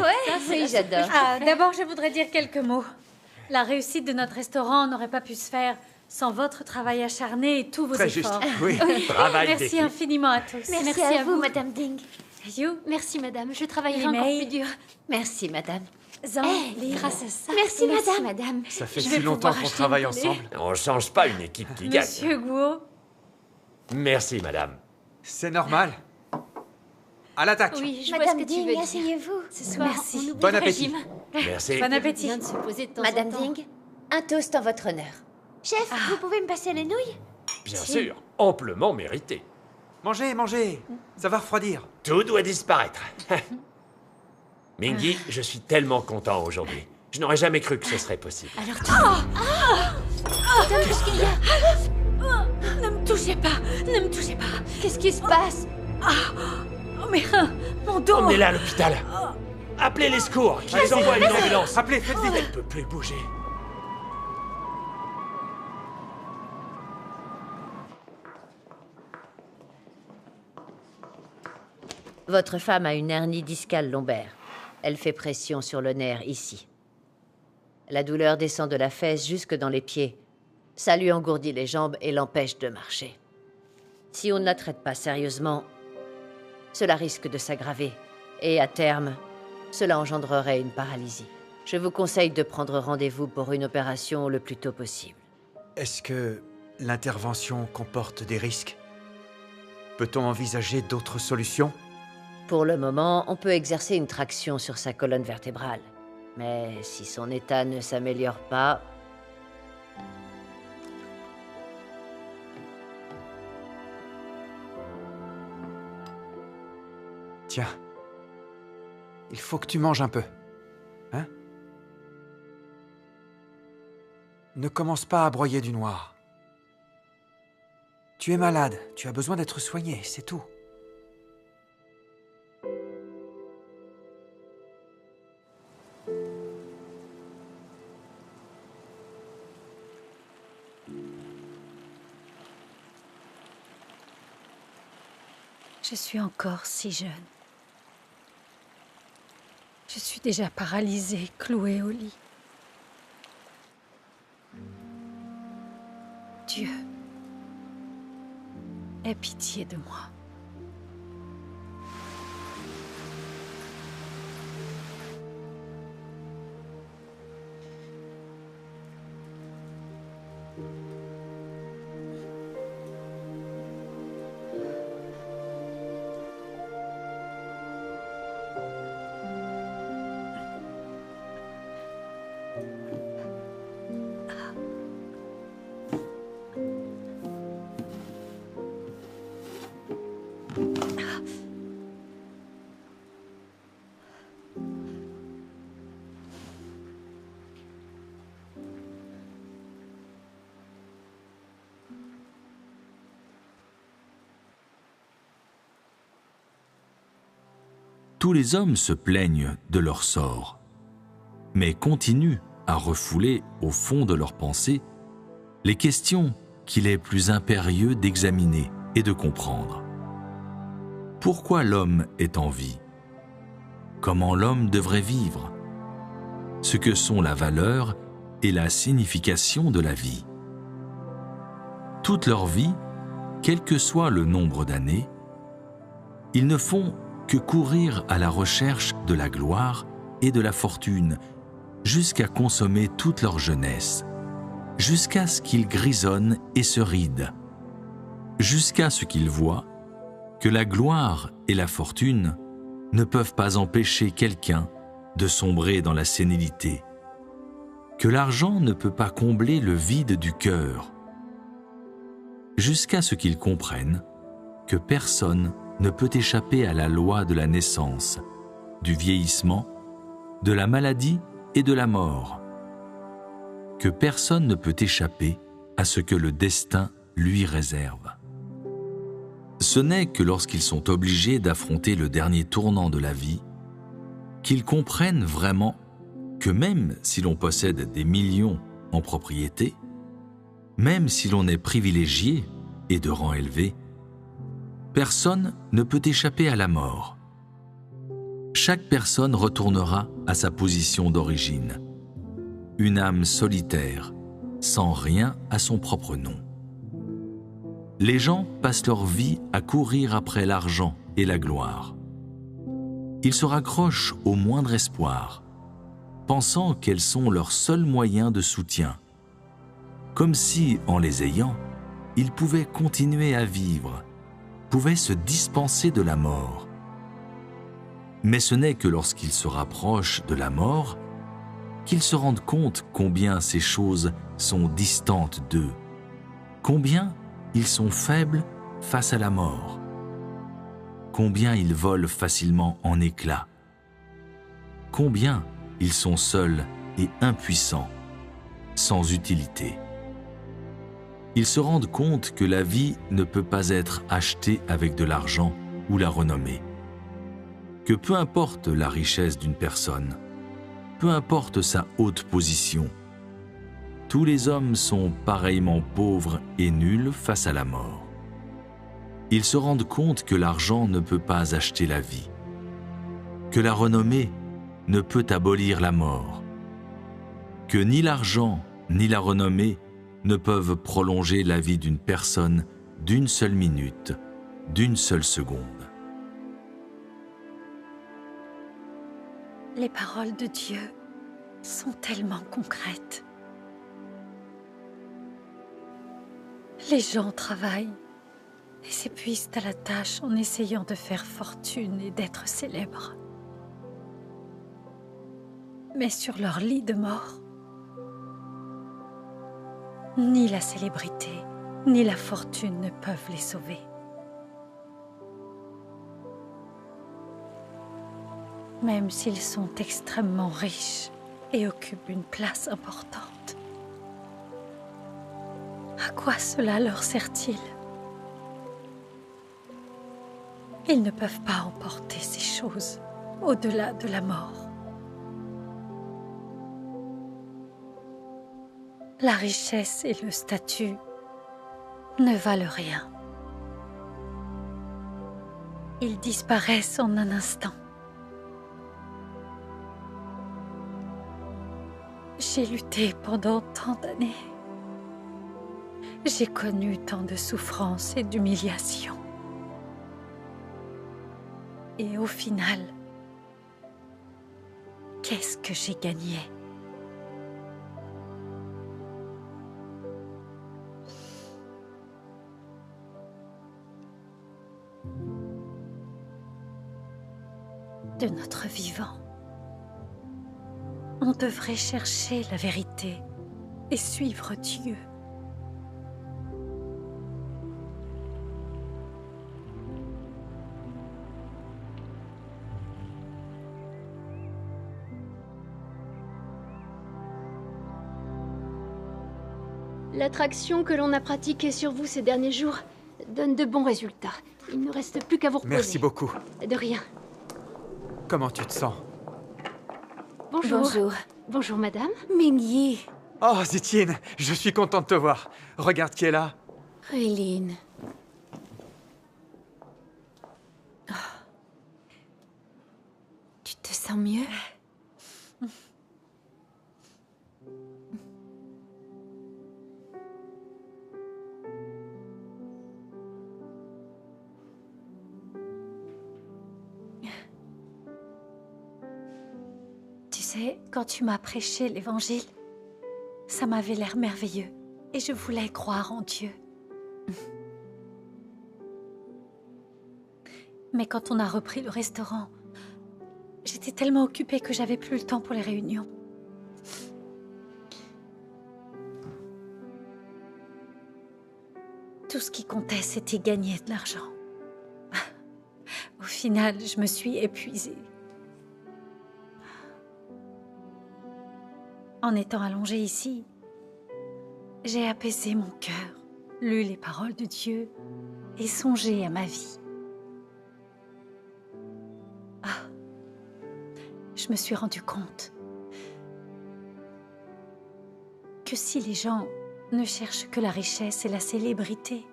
Oui, j'adore. D'abord, je voudrais dire quelques mots. La réussite de notre restaurant n'aurait pas pu se faire sans votre travail acharné et tous vos Très juste. efforts. Oui. Travail Merci d'équipe. infiniment à tous. Merci à vous, Madame Ding. You, Merci, madame. Je travaillerai Les encore mails. plus dur. Merci, madame. Zan, Eh, grâce à ça. Merci, madame. Ça fait Je si vais longtemps pouvoir qu'on acheter travaille une télé. ensemble. On change pas une équipe qui gagne. Monsieur Guo. Merci, madame. C'est normal. À l'attaque. Oui, je vois ce Madame que tu Ding, veux dire. asseyez-vous. Ce soir, Merci. on oublie Bon le appétit. régime. Merci. Bon appétit. Bien de se poser de temps Madame en temps. Ding, un toast en votre honneur. Chef, vous pouvez me passer les nouilles? Bien sûr, amplement mérité. Mangez, mangez. Ça va refroidir. Tout doit disparaître. Mingy, je suis tellement content aujourd'hui. Je n'aurais jamais cru que ce serait possible. Alors tu... Qu'est-ce qu'il y a? Ne me touchez pas. Ne me touchez pas. Qu'est-ce qui se passe? Oh, mais mon dos. Emmenez-la à l'hôpital. Appelez les secours. Qu'ils envoient une ambulance. Appelez, faites vite. Elle ne peut plus bouger. Votre femme a une hernie discale lombaire. Elle fait pression sur le nerf ici. La douleur descend de la fesse jusque dans les pieds. Ça lui engourdit les jambes et l'empêche de marcher. Si on ne la traite pas sérieusement, cela risque de s'aggraver. Et à terme, cela engendrerait une paralysie. Je vous conseille de prendre rendez-vous pour une opération le plus tôt possible. Est-ce que l'intervention comporte des risques? Peut-on envisager d'autres solutions? Pour le moment, on peut exercer une traction sur sa colonne vertébrale. Mais si son état ne s'améliore pas... Tiens, il faut que tu manges un peu. Hein? Ne commence pas à broyer du noir. Tu es malade, tu as besoin d'être soigné, c'est tout. Je suis encore si jeune. Je suis déjà paralysée, clouée au lit. Dieu, aie pitié de moi. Tous les hommes se plaignent de leur sort, mais continuent à refouler au fond de leurs pensées les questions qu'il est plus impérieux d'examiner et de comprendre. Pourquoi l'homme est en vie? Comment l'homme devrait vivre? Ce que sont la valeur et la signification de la vie. Toute leur vie, quel que soit le nombre d'années, ils ne font que courir à la recherche de la gloire et de la fortune, jusqu'à consommer toute leur jeunesse, jusqu'à ce qu'ils grisonnent et se rident, jusqu'à ce qu'ils voient que la gloire et la fortune ne peuvent pas empêcher quelqu'un de sombrer dans la sénilité, que l'argent ne peut pas combler le vide du cœur, jusqu'à ce qu'ils comprennent que personne ne peut échapper à la loi de la naissance, du vieillissement, de la maladie et de la mort, que personne ne peut échapper à ce que le destin lui réserve. Ce n'est que lorsqu'ils sont obligés d'affronter le dernier tournant de la vie qu'ils comprennent vraiment que même si l'on possède des millions en propriété, même si l'on est privilégié et de rang élevé, personne ne peut échapper à la mort. Chaque personne retournera à sa position d'origine, une âme solitaire, sans rien à son propre nom. Les gens passent leur vie à courir après l'argent et la gloire. Ils se raccrochent au moindre espoir, pensant qu'elles sont leurs seuls moyens de soutien, comme si, en les ayant, ils pouvaient continuer à vivre, pouvaient se dispenser de la mort. Mais ce n'est que lorsqu'ils se rapprochent de la mort qu'ils se rendent compte combien ces choses sont distantes d'eux, combien ils sont faibles face à la mort, combien ils volent facilement en éclats, combien ils sont seuls et impuissants, sans utilité. Ils se rendent compte que la vie ne peut pas être achetée avec de l'argent ou la renommée, que peu importe la richesse d'une personne, peu importe sa haute position, tous les hommes sont pareillement pauvres et nuls face à la mort. ils se rendent compte que l'argent ne peut pas acheter la vie, que la renommée ne peut abolir la mort, que ni l'argent ni la renommée ne peuvent prolonger la vie d'une personne d'une seule minute, d'une seule seconde. Les paroles de Dieu sont tellement concrètes. Les gens travaillent et s'épuisent à la tâche en essayant de faire fortune et d'être célèbres. Mais sur leur lit de mort, ni la célébrité, ni la fortune ne peuvent les sauver. Même s'ils sont extrêmement riches et occupent une place importante. À quoi cela leur sert-il? Ils ne peuvent pas emporter ces choses au-delà de la mort. La richesse et le statut ne valent rien. Ils disparaissent en un instant. J'ai lutté pendant tant d'années. J'ai connu tant de souffrances et d'humiliations. Et au final, qu'est-ce que j'ai gagné? De notre vivant, on devrait chercher la vérité et suivre Dieu. L'attraction que l'on a pratiquée sur vous ces derniers jours donne de bons résultats. Il ne reste plus qu'à vous reposer. Merci beaucoup. De rien. Comment tu te sens? Bonjour. Bonjour. Bonjour, madame. Mingyi. Oh, Zitienne, je suis content de te voir. Regarde qui est là. Rueline. Oh. Tu te sens mieux? Quand tu m'as prêché l'évangile, ça m'avait l'air merveilleux et je voulais croire en Dieu. Mais quand on a repris le restaurant, j'étais tellement occupée que j'avais plus le temps pour les réunions. Tout ce qui comptait, c'était gagner de l'argent. Au final, je me suis épuisée. En étant allongée ici, j'ai apaisé mon cœur, lu les paroles de Dieu et songé à ma vie. Ah, je me suis rendu compte que si les gens ne cherchent que la richesse et la célébrité,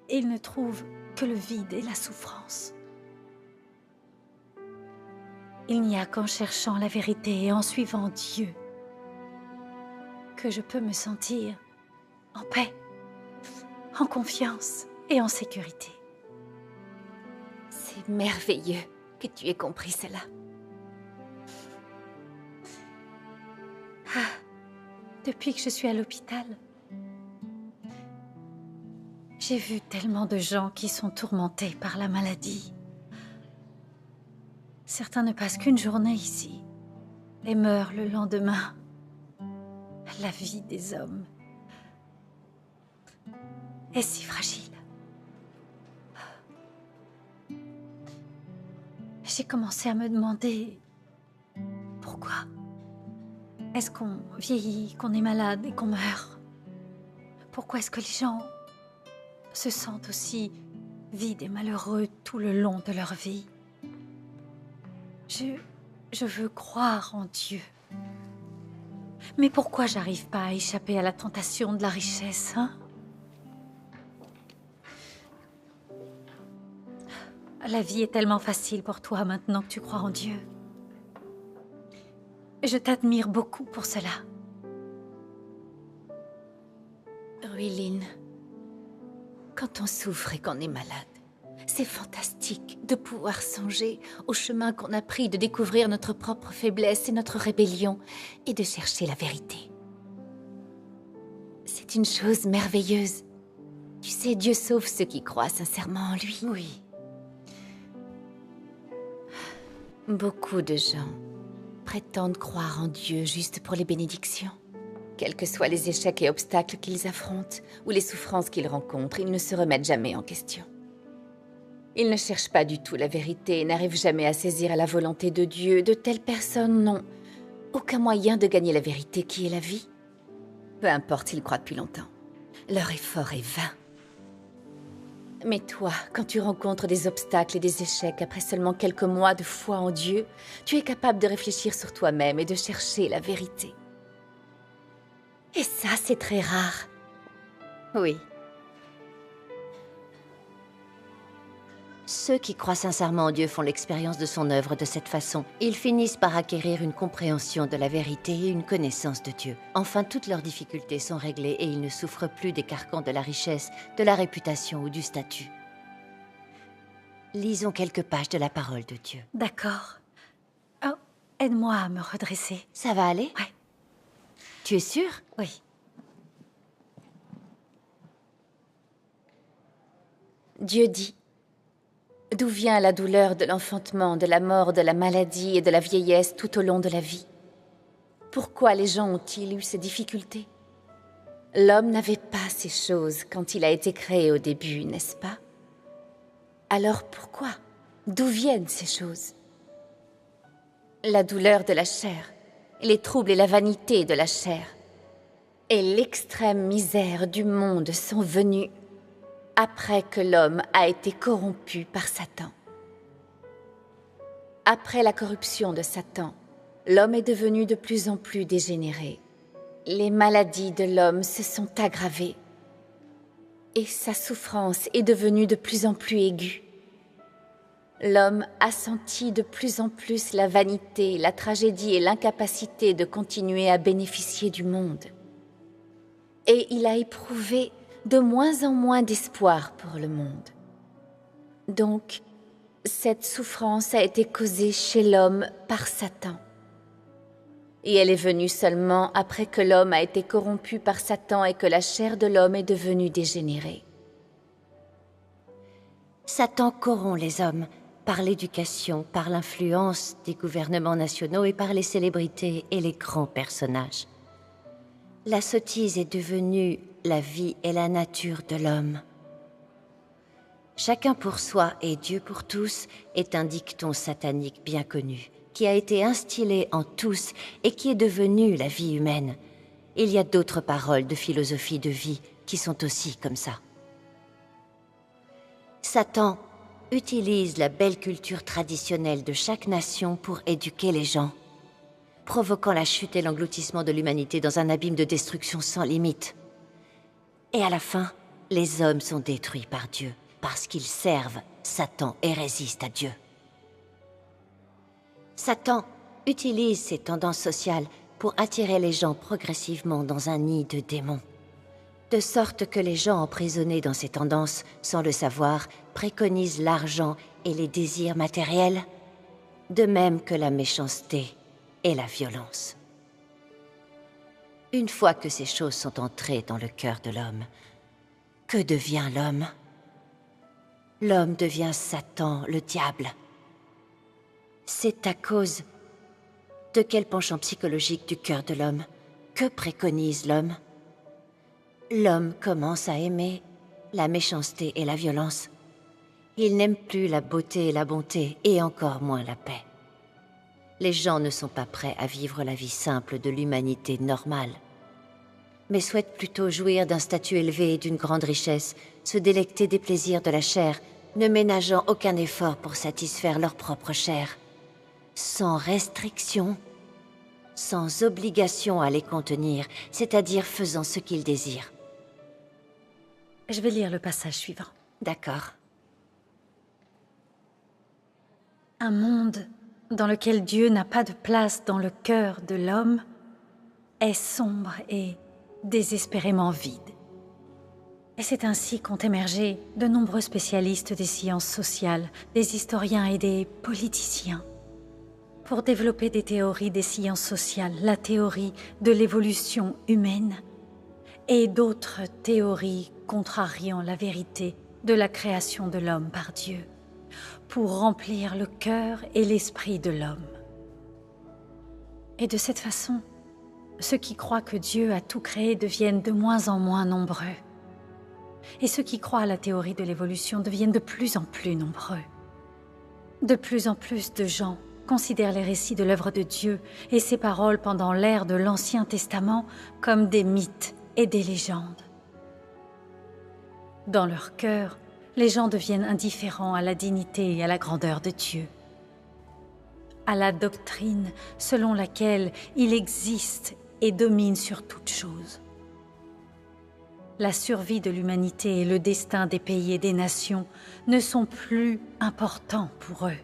ils ne trouvent que le vide et la souffrance. Il n'y a qu'en cherchant la vérité et en suivant Dieu que je peux me sentir en paix, en confiance et en sécurité. C'est merveilleux que tu aies compris cela. Ah, depuis que je suis à l'hôpital, j'ai vu tellement de gens qui sont tourmentés par la maladie. Certains ne passent qu'une journée ici et meurent le lendemain. La vie des hommes est si fragile. J'ai commencé à me demander pourquoi est-ce qu'on vieillit, qu'on est malade et qu'on meurt? Pourquoi est-ce que les gens se sentent aussi vides et malheureux tout le long de leur vie? Je veux croire en Dieu. Mais pourquoi j'arrive pas à échapper à la tentation de la richesse, hein? La vie est tellement facile pour toi maintenant que tu crois en Dieu. Je t'admire beaucoup pour cela. Ruiline, quand on souffre et qu'on est malade, c'est fantastique de pouvoir songer au chemin qu'on a pris de découvrir notre propre faiblesse et notre rébellion et de chercher la vérité. C'est une chose merveilleuse. Tu sais, Dieu sauve ceux qui croient sincèrement en lui. Oui. Beaucoup de gens prétendent croire en Dieu juste pour les bénédictions. Quels que soient les échecs et obstacles qu'ils affrontent ou les souffrances qu'ils rencontrent, ils ne se remettent jamais en question. Ils ne cherchent pas du tout la vérité et n'arrivent jamais à saisir la volonté de Dieu. De telles personnes n'ont aucun moyen de gagner la vérité qui est la vie. Peu importe s'ils croient depuis longtemps, leur effort est vain. Mais toi, quand tu rencontres des obstacles et des échecs après seulement quelques mois de foi en Dieu, tu es capable de réfléchir sur toi-même et de chercher la vérité. Et ça, c'est très rare. Oui. Ceux qui croient sincèrement en Dieu font l'expérience de son œuvre de cette façon. Ils finissent par acquérir une compréhension de la vérité et une connaissance de Dieu. Enfin, toutes leurs difficultés sont réglées et ils ne souffrent plus des carcans de la richesse, de la réputation ou du statut. Lisons quelques pages de la parole de Dieu. D'accord. Oh, aide-moi à me redresser. Ça va aller? Ouais. Tu es sûre? Oui. Dieu dit: d'où vient la douleur de l'enfantement, de la mort, de la maladie et de la vieillesse tout au long de la vie? Pourquoi les gens ont-ils eu ces difficultés? L'homme n'avait pas ces choses quand il a été créé au début, n'est-ce pas? Alors pourquoi? D'où viennent ces choses? La douleur de la chair, les troubles et la vanité de la chair, et l'extrême misère du monde sont venus après que l'homme a été corrompu par Satan. Après la corruption de Satan, l'homme est devenu de plus en plus dégénéré. Les maladies de l'homme se sont aggravées et sa souffrance est devenue de plus en plus aiguë. L'homme a senti de plus en plus la vanité, la tragédie et l'incapacité de continuer à bénéficier du monde. Et il a éprouvé de moins en moins d'espoir pour le monde. Donc, cette souffrance a été causée chez l'homme par Satan. Et elle est venue seulement après que l'homme a été corrompu par Satan et que la chair de l'homme est devenue dégénérée. Satan corrompt les hommes par l'éducation, par l'influence des gouvernements nationaux et par les célébrités et les grands personnages. La sottise est devenue la vie et la nature de l'homme. Chacun pour soi et Dieu pour tous est un dicton satanique bien connu, qui a été instillé en tous et qui est devenu la vie humaine. Il y a d'autres paroles de philosophie de vie qui sont aussi comme ça. Satan utilise la belle culture traditionnelle de chaque nation pour éduquer les gens, provoquant la chute et l'engloutissement de l'humanité dans un abîme de destruction sans limite. Et à la fin, les hommes sont détruits par Dieu, parce qu'ils servent Satan et résistent à Dieu. Satan utilise ces tendances sociales pour attirer les gens progressivement dans un nid de démons. De sorte que les gens emprisonnés dans ces tendances, sans le savoir, préconisent l'argent et les désirs matériels, de même que la méchanceté et la violence. Une fois que ces choses sont entrées dans le cœur de l'homme, que devient l'homme? L'homme devient Satan, le diable. C'est à cause de quel penchant psychologique du cœur de l'homme? Que préconise l'homme? L'homme commence à aimer la méchanceté et la violence. Il n'aime plus la beauté et la bonté, et encore moins la paix. Les gens ne sont pas prêts à vivre la vie simple de l'humanité normale, mais souhaitent plutôt jouir d'un statut élevé et d'une grande richesse, se délecter des plaisirs de la chair, ne ménageant aucun effort pour satisfaire leur propre chair, sans restriction, sans obligation à les contenir, c'est-à-dire faisant ce qu'ils désirent. Je vais lire le passage suivant. D'accord. Un monde dans lequel Dieu n'a pas de place dans le cœur de l'homme est sombre et désespérément vide. Et c'est ainsi qu'ont émergé de nombreux spécialistes des sciences sociales, des historiens et des politiciens, pour développer des théories des sciences sociales, la théorie de l'évolution humaine et d'autres théories contrariant la vérité de la création de l'homme par Dieu, pour remplir le cœur et l'esprit de l'homme. Et de cette façon, ceux qui croient que Dieu a tout créé deviennent de moins en moins nombreux. Et ceux qui croient à la théorie de l'évolution deviennent de plus en plus nombreux. De plus en plus de gens considèrent les récits de l'œuvre de Dieu et ses paroles pendant l'ère de l'Ancien Testament comme des mythes et des légendes. Dans leur cœur, les gens deviennent indifférents à la dignité et à la grandeur de Dieu, à la doctrine selon laquelle il existe et domine sur toute chose. La survie de l'humanité et le destin des pays et des nations ne sont plus importants pour eux.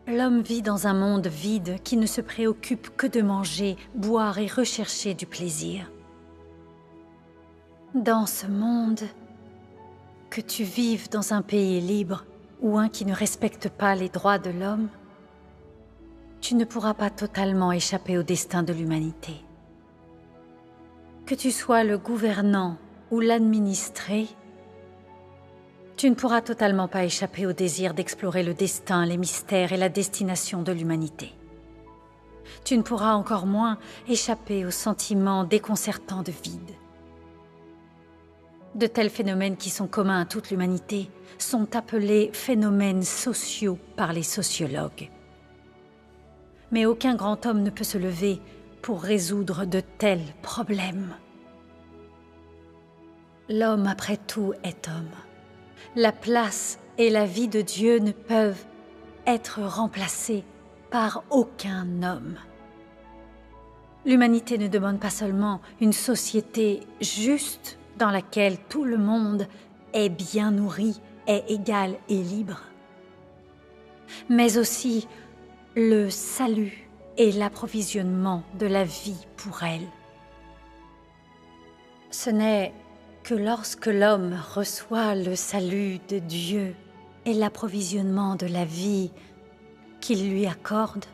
L'homme vit dans un monde vide qui ne se préoccupe que de manger, boire et rechercher du plaisir. Dans ce monde, que tu vives dans un pays libre ou un qui ne respecte pas les droits de l'homme, tu ne pourras pas totalement échapper au destin de l'humanité. Que tu sois le gouvernant ou l'administré, tu ne pourras totalement pas échapper au désir d'explorer le destin, les mystères et la destination de l'humanité. Tu ne pourras encore moins échapper au sentiment déconcertant de vide. De tels phénomènes qui sont communs à toute l'humanité sont appelés phénomènes sociaux par les sociologues. Mais aucun grand homme ne peut se lever pour résoudre de tels problèmes. L'homme, après tout, est homme. La place et la vie de Dieu ne peuvent être remplacées par aucun homme. L'humanité ne demande pas seulement une société juste dans laquelle tout le monde est bien nourri, est égal et libre, mais aussi le salut et l'approvisionnement de la vie pour elle. Ce n'est que lorsque l'homme reçoit le salut de Dieu et l'approvisionnement de la vie qu'il lui accorde,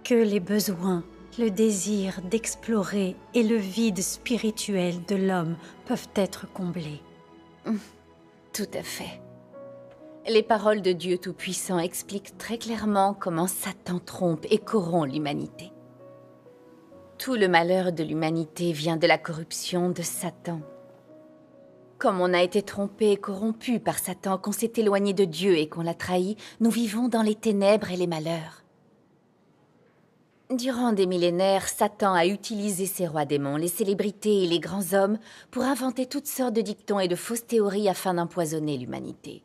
que les besoins, le désir d'explorer et le vide spirituel de l'homme peuvent être comblés. Tout à fait. Les paroles de Dieu Tout-Puissant expliquent très clairement comment Satan trompe et corrompt l'humanité. Tout le malheur de l'humanité vient de la corruption de Satan. Comme on a été trompé et corrompu par Satan, qu'on s'est éloigné de Dieu et qu'on l'a trahi, nous vivons dans les ténèbres et les malheurs. Durant des millénaires, Satan a utilisé ses rois démons, les célébrités et les grands hommes pour inventer toutes sortes de dictons et de fausses théories afin d'empoisonner l'humanité.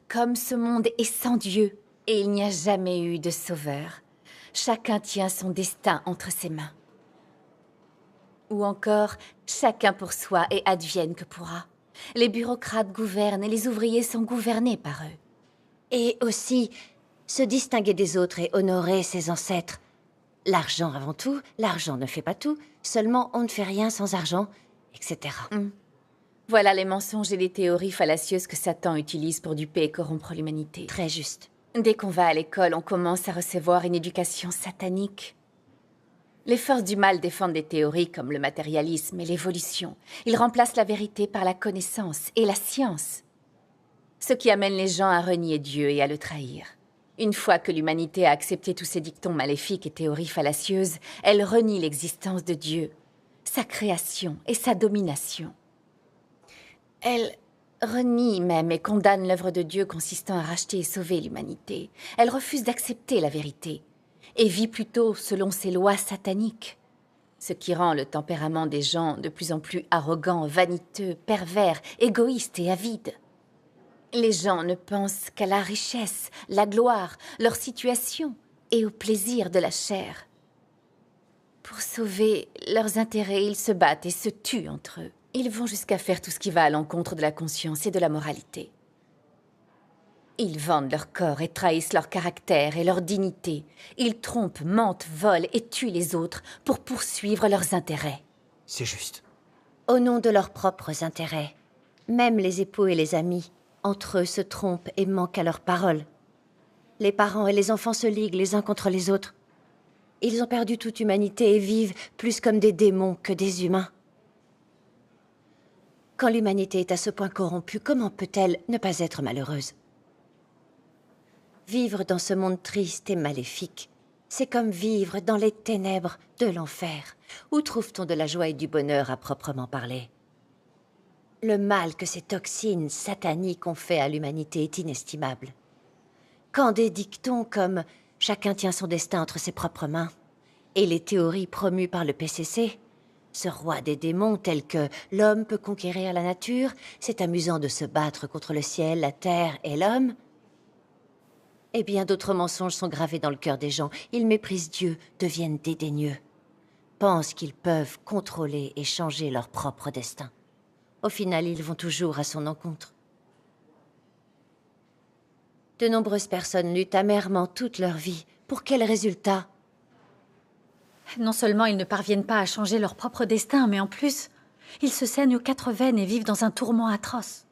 Comme ce monde est sans Dieu et il n'y a jamais eu de sauveur, chacun tient son destin entre ses mains. Ou encore, chacun pour soi et advienne que pourra. Les bureaucrates gouvernent et les ouvriers sont gouvernés par eux. Et aussi, se distinguer des autres et honorer ses ancêtres. L'argent avant tout, l'argent ne fait pas tout, seulement on ne fait rien sans argent, etc. Voilà les mensonges et les théories fallacieuses que Satan utilise pour duper et corrompre l'humanité. Très juste. Dès qu'on va à l'école, on commence à recevoir une éducation satanique. Les forces du mal défendent des théories comme le matérialisme et l'évolution. Ils remplacent la vérité par la connaissance et la science. Ce qui amène les gens à renier Dieu et à le trahir. Une fois que l'humanité a accepté tous ces dictons maléfiques et théories fallacieuses, elle renie l'existence de Dieu, sa création et sa domination. Elle renie même et condamne l'œuvre de Dieu consistant à racheter et sauver l'humanité. Elle refuse d'accepter la vérité et vit plutôt selon ses lois sataniques, ce qui rend le tempérament des gens de plus en plus arrogant, vaniteux, pervers, égoïste et avide. Les gens ne pensent qu'à la richesse, la gloire, leur situation et au plaisir de la chair. Pour sauver leurs intérêts, ils se battent et se tuent entre eux. Ils vont jusqu'à faire tout ce qui va à l'encontre de la conscience et de la moralité. Ils vendent leur corps et trahissent leur caractère et leur dignité. Ils trompent, mentent, volent et tuent les autres pour poursuivre leurs intérêts. C'est juste. Au nom de leurs propres intérêts. Même les époux et les amis, entre eux, se trompent et manquent à leurs paroles. Les parents et les enfants se liguent les uns contre les autres. Ils ont perdu toute humanité et vivent plus comme des démons que des humains. Quand l'humanité est à ce point corrompue, comment peut-elle ne pas être malheureuse? Vivre dans ce monde triste et maléfique, c'est comme vivre dans les ténèbres de l'enfer. Où trouve-t-on de la joie et du bonheur à proprement parler? Le mal que ces toxines sataniques ont fait à l'humanité est inestimable. Quand des dictons comme « chacun tient son destin entre ses propres mains » et les théories promues par le PCC, ce roi des démons tel que « l'homme peut conquérir la nature, c'est amusant de se battre contre le ciel, la terre et l'homme », et bien d'autres mensonges sont gravés dans le cœur des gens. Ils méprisent Dieu, deviennent dédaigneux, pensent qu'ils peuvent contrôler et changer leur propre destin. Au final, ils vont toujours à son encontre. De nombreuses personnes luttent amèrement toute leur vie. Pour quel résultat? Non seulement ils ne parviennent pas à changer leur propre destin, mais en plus, ils se saignent aux 4 veines et vivent dans un tourment atroce.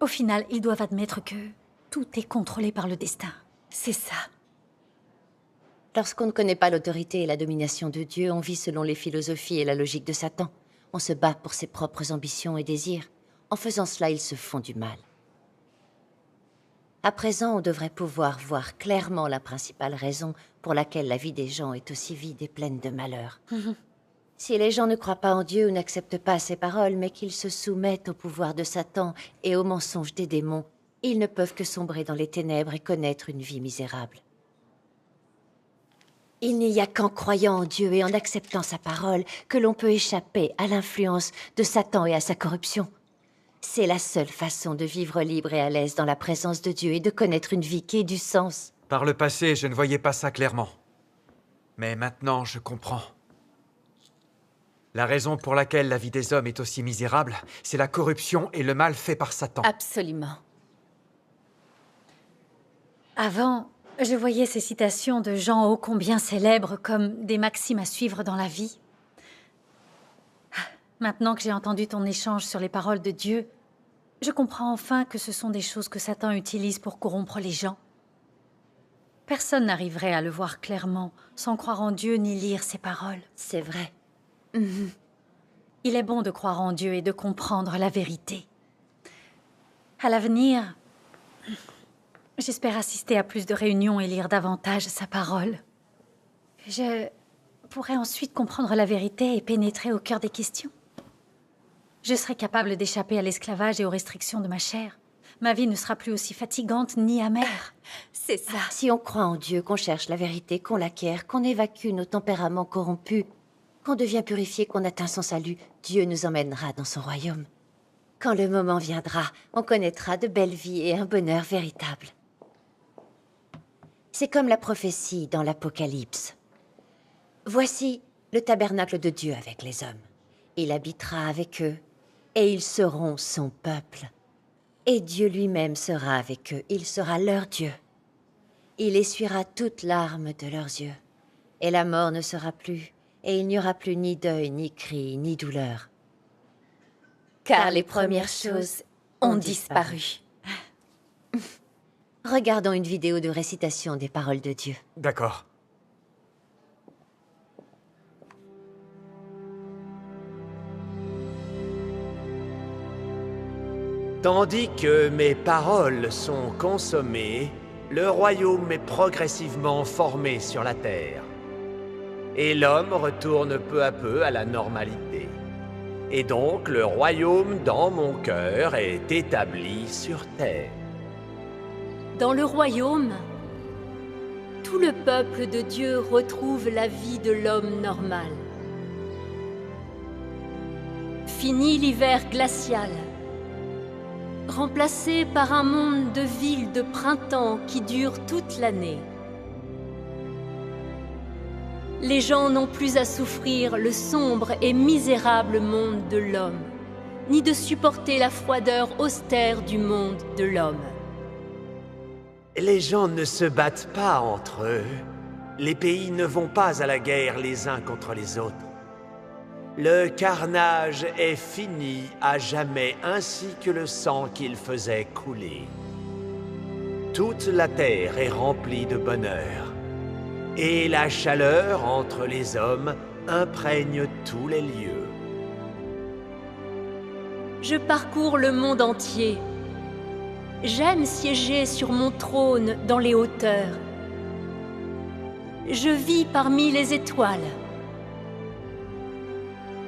Au final, ils doivent admettre que tout est contrôlé par le destin. C'est ça. Lorsqu'on ne connaît pas l'autorité et la domination de Dieu, on vit selon les philosophies et la logique de Satan. On se bat pour ses propres ambitions et désirs. En faisant cela, ils se font du mal. À présent, on devrait pouvoir voir clairement la principale raison pour laquelle la vie des gens est aussi vide et pleine de malheur. Si les gens ne croient pas en Dieu ou n'acceptent pas ses paroles, mais qu'ils se soumettent au pouvoir de Satan et aux mensonges des démons, ils ne peuvent que sombrer dans les ténèbres et connaître une vie misérable. Il n'y a qu'en croyant en Dieu et en acceptant sa parole que l'on peut échapper à l'influence de Satan et à sa corruption. C'est la seule façon de vivre libre et à l'aise dans la présence de Dieu et de connaître une vie qui ait du sens. Par le passé, je ne voyais pas ça clairement. Mais maintenant, je comprends. La raison pour laquelle la vie des hommes est aussi misérable, c'est la corruption et le mal fait par Satan. Absolument. Avant, je voyais ces citations de gens ô combien célèbres comme des maximes à suivre dans la vie. Maintenant que j'ai entendu ton échange sur les paroles de Dieu, je comprends enfin que ce sont des choses que Satan utilise pour corrompre les gens. Personne n'arriverait à le voir clairement sans croire en Dieu ni lire ses paroles. C'est vrai. Il est bon de croire en Dieu et de comprendre la vérité. À l'avenir, j'espère assister à plus de réunions et lire davantage sa parole. Je pourrais ensuite comprendre la vérité et pénétrer au cœur des questions. Je serai capable d'échapper à l'esclavage et aux restrictions de ma chair. Ma vie ne sera plus aussi fatigante ni amère. C'est ça. Si on croit en Dieu, qu'on cherche la vérité, qu'on l'acquiert, qu'on évacue nos tempéraments corrompus, qu'on devient purifié, qu'on atteint son salut, Dieu nous emmènera dans son royaume. Quand le moment viendra, on connaîtra de belles vies et un bonheur véritable. C'est comme la prophétie dans l'Apocalypse. Voici le tabernacle de Dieu avec les hommes. Il habitera avec eux, et ils seront son peuple. Et Dieu lui-même sera avec eux, il sera leur Dieu. Il essuiera toute larme de leurs yeux, et la mort ne sera plus, et il n'y aura plus ni deuil, ni cri, ni douleur. Car les premières choses ont disparu. Regardons une vidéo de récitation des paroles de Dieu. D'accord. Tandis que mes paroles sont consommées, le royaume est progressivement formé sur la terre. Et l'homme retourne peu à peu à la normalité. Et donc le royaume dans mon cœur est établi sur terre. Dans le royaume, tout le peuple de Dieu retrouve la vie de l'homme normal. Fini l'hiver glacial, remplacé par un monde de villes de printemps qui dure toute l'année. Les gens n'ont plus à souffrir le sombre et misérable monde de l'homme, ni de supporter la froideur austère du monde de l'homme. Les gens ne se battent pas entre eux. Les pays ne vont pas à la guerre les uns contre les autres. Le carnage est fini à jamais, ainsi que le sang qu'il faisait couler. Toute la terre est remplie de bonheur, et la chaleur entre les hommes imprègne tous les lieux. Je parcours le monde entier. J'aime siéger sur mon trône dans les hauteurs. Je vis parmi les étoiles.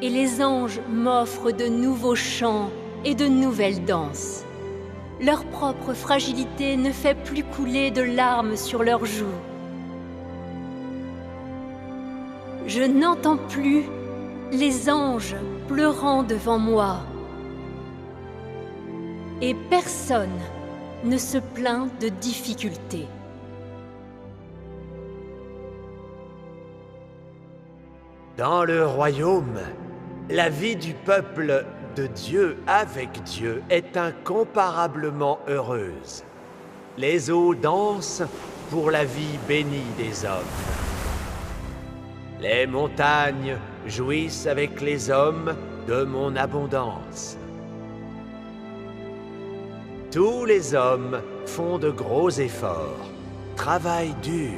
Et les anges m'offrent de nouveaux chants et de nouvelles danses. Leur propre fragilité ne fait plus couler de larmes sur leurs joues. Je n'entends plus les anges pleurant devant moi. Et personne ne se plaint de difficultés. Dans le royaume, la vie du peuple de Dieu avec Dieu est incomparablement heureuse. Les eaux dansent pour la vie bénie des hommes. Les montagnes jouissent avec les hommes de mon abondance. Tous les hommes font de gros efforts, travaillent dur,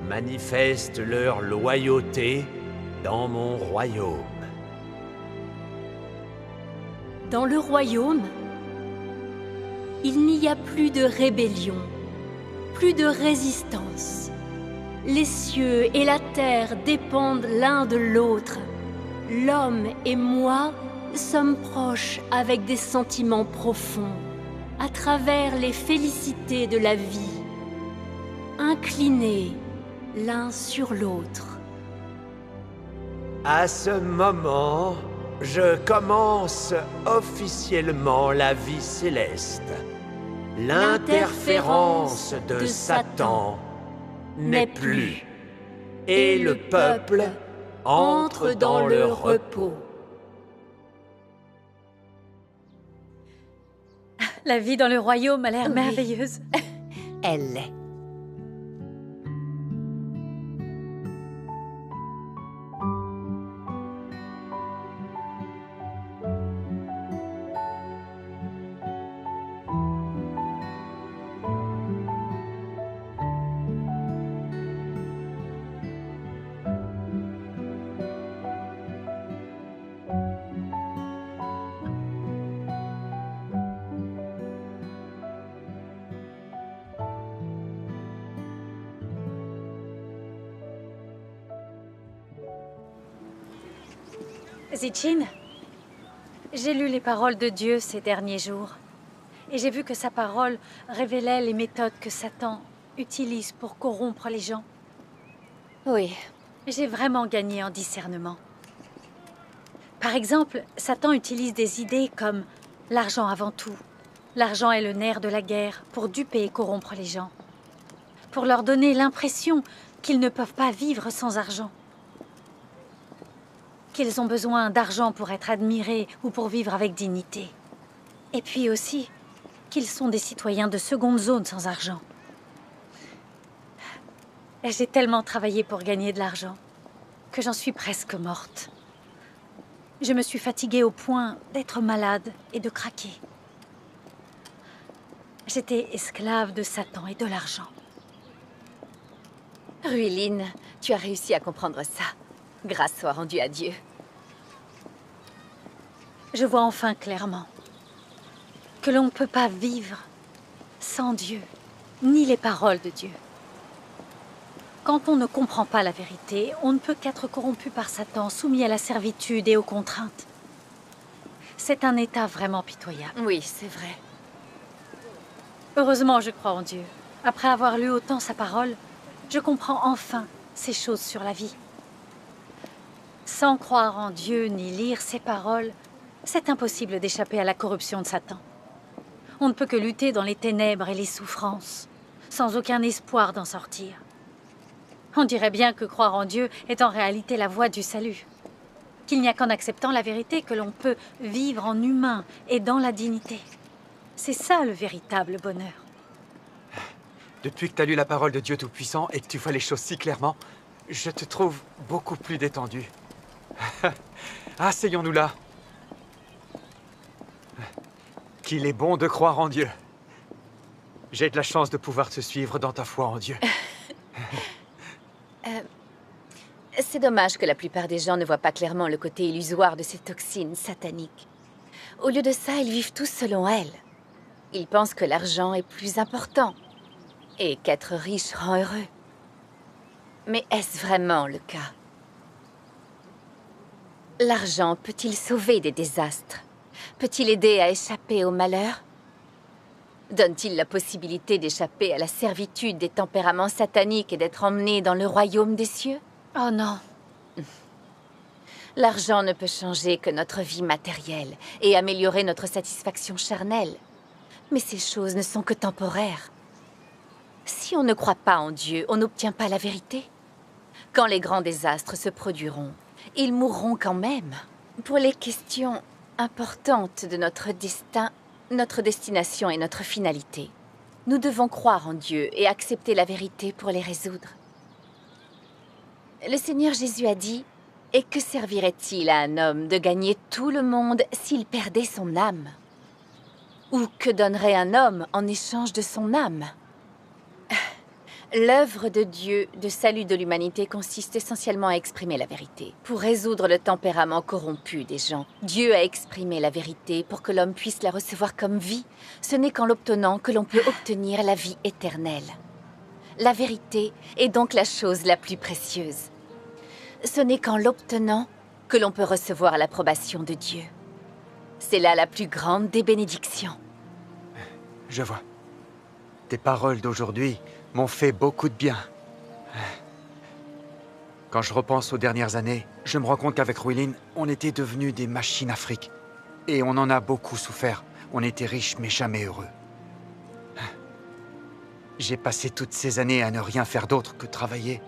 manifestent leur loyauté dans mon royaume. Dans le royaume, il n'y a plus de rébellion, plus de résistance. Les cieux et la terre dépendent l'un de l'autre. L'homme et moi sommes proches avec des sentiments profonds, à travers les félicités de la vie, inclinés l'un sur l'autre. À ce moment, je commence officiellement la vie céleste. L'interférence de Satan n'est plus, et le peuple entre dans le repos. La vie dans le royaume a l'air merveilleuse. Elle l'est. Zichin, j'ai lu les paroles de Dieu ces derniers jours. Et j'ai vu que sa parole révélait les méthodes que Satan utilise pour corrompre les gens. Oui. J'ai vraiment gagné en discernement. Par exemple, Satan utilise des idées comme l'argent avant tout. L'argent est le nerf de la guerre pour duper et corrompre les gens. Pour leur donner l'impression qu'ils ne peuvent pas vivre sans argent. Qu'ils ont besoin d'argent pour être admirés ou pour vivre avec dignité. Et puis aussi, qu'ils sont des citoyens de seconde zone sans argent. J'ai tellement travaillé pour gagner de l'argent que j'en suis presque morte. Je me suis fatiguée au point d'être malade et de craquer. J'étais esclave de Satan et de l'argent. Ruiline, tu as réussi à comprendre ça. Grâce soit rendue à Dieu. Je vois enfin clairement que l'on ne peut pas vivre sans Dieu, ni les paroles de Dieu. Quand on ne comprend pas la vérité, on ne peut qu'être corrompu par Satan, soumis à la servitude et aux contraintes. C'est un état vraiment pitoyable. Oui, c'est vrai. Heureusement, je crois en Dieu. Après avoir lu autant sa parole, je comprends enfin ces choses sur la vie. Sans croire en Dieu ni lire ses paroles, c'est impossible d'échapper à la corruption de Satan. On ne peut que lutter dans les ténèbres et les souffrances, sans aucun espoir d'en sortir. On dirait bien que croire en Dieu est en réalité la voie du salut. Qu'il n'y a qu'en acceptant la vérité que l'on peut vivre en humain et dans la dignité. C'est ça le véritable bonheur. Depuis que tu as lu la parole de Dieu Tout-Puissant et que tu vois les choses si clairement, je te trouve beaucoup plus détendu. Asseyons-nous là. Qu'il est bon de croire en Dieu. J'ai de la chance de pouvoir te suivre dans ta foi en Dieu. C'est dommage que la plupart des gens ne voient pas clairement le côté illusoire de ces toxines sataniques. Au lieu de ça, ils vivent tous selon elles. Ils pensent que l'argent est plus important et qu'être riche rend heureux. Mais est-ce vraiment le cas? L'argent peut-il sauver des désastres? Peut-il aider à échapper au malheur? Donne-t-il la possibilité d'échapper à la servitude des tempéraments sataniques et d'être emmené dans le royaume des cieux? Oh non. L'argent ne peut changer que notre vie matérielle et améliorer notre satisfaction charnelle. Mais ces choses ne sont que temporaires. Si on ne croit pas en Dieu, on n'obtient pas la vérité. Quand les grands désastres se produiront, ils mourront quand même. Pour les questions importantes de notre destin, notre destination et notre finalité, nous devons croire en Dieu et accepter la vérité pour les résoudre. Le Seigneur Jésus a dit « Et que servirait-il à un homme de gagner tout le monde s'il perdait son âme? Ou que donnerait un homme en échange de son âme ?» L'œuvre de Dieu de salut de l'humanité consiste essentiellement à exprimer la vérité. Pour résoudre le tempérament corrompu des gens, Dieu a exprimé la vérité pour que l'homme puisse la recevoir comme vie. Ce n'est qu'en l'obtenant que l'on peut obtenir la vie éternelle. La vérité est donc la chose la plus précieuse. Ce n'est qu'en l'obtenant que l'on peut recevoir l'approbation de Dieu. C'est là la plus grande des bénédictions. Je vois. Tes paroles d'aujourd'hui m'ont fait beaucoup de bien. Quand je repense aux dernières années, je me rends compte qu'avec Ruilin, on était devenus des machines à fric. Et on en a beaucoup souffert. On était riches mais jamais heureux. J'ai passé toutes ces années à ne rien faire d'autre que travailler.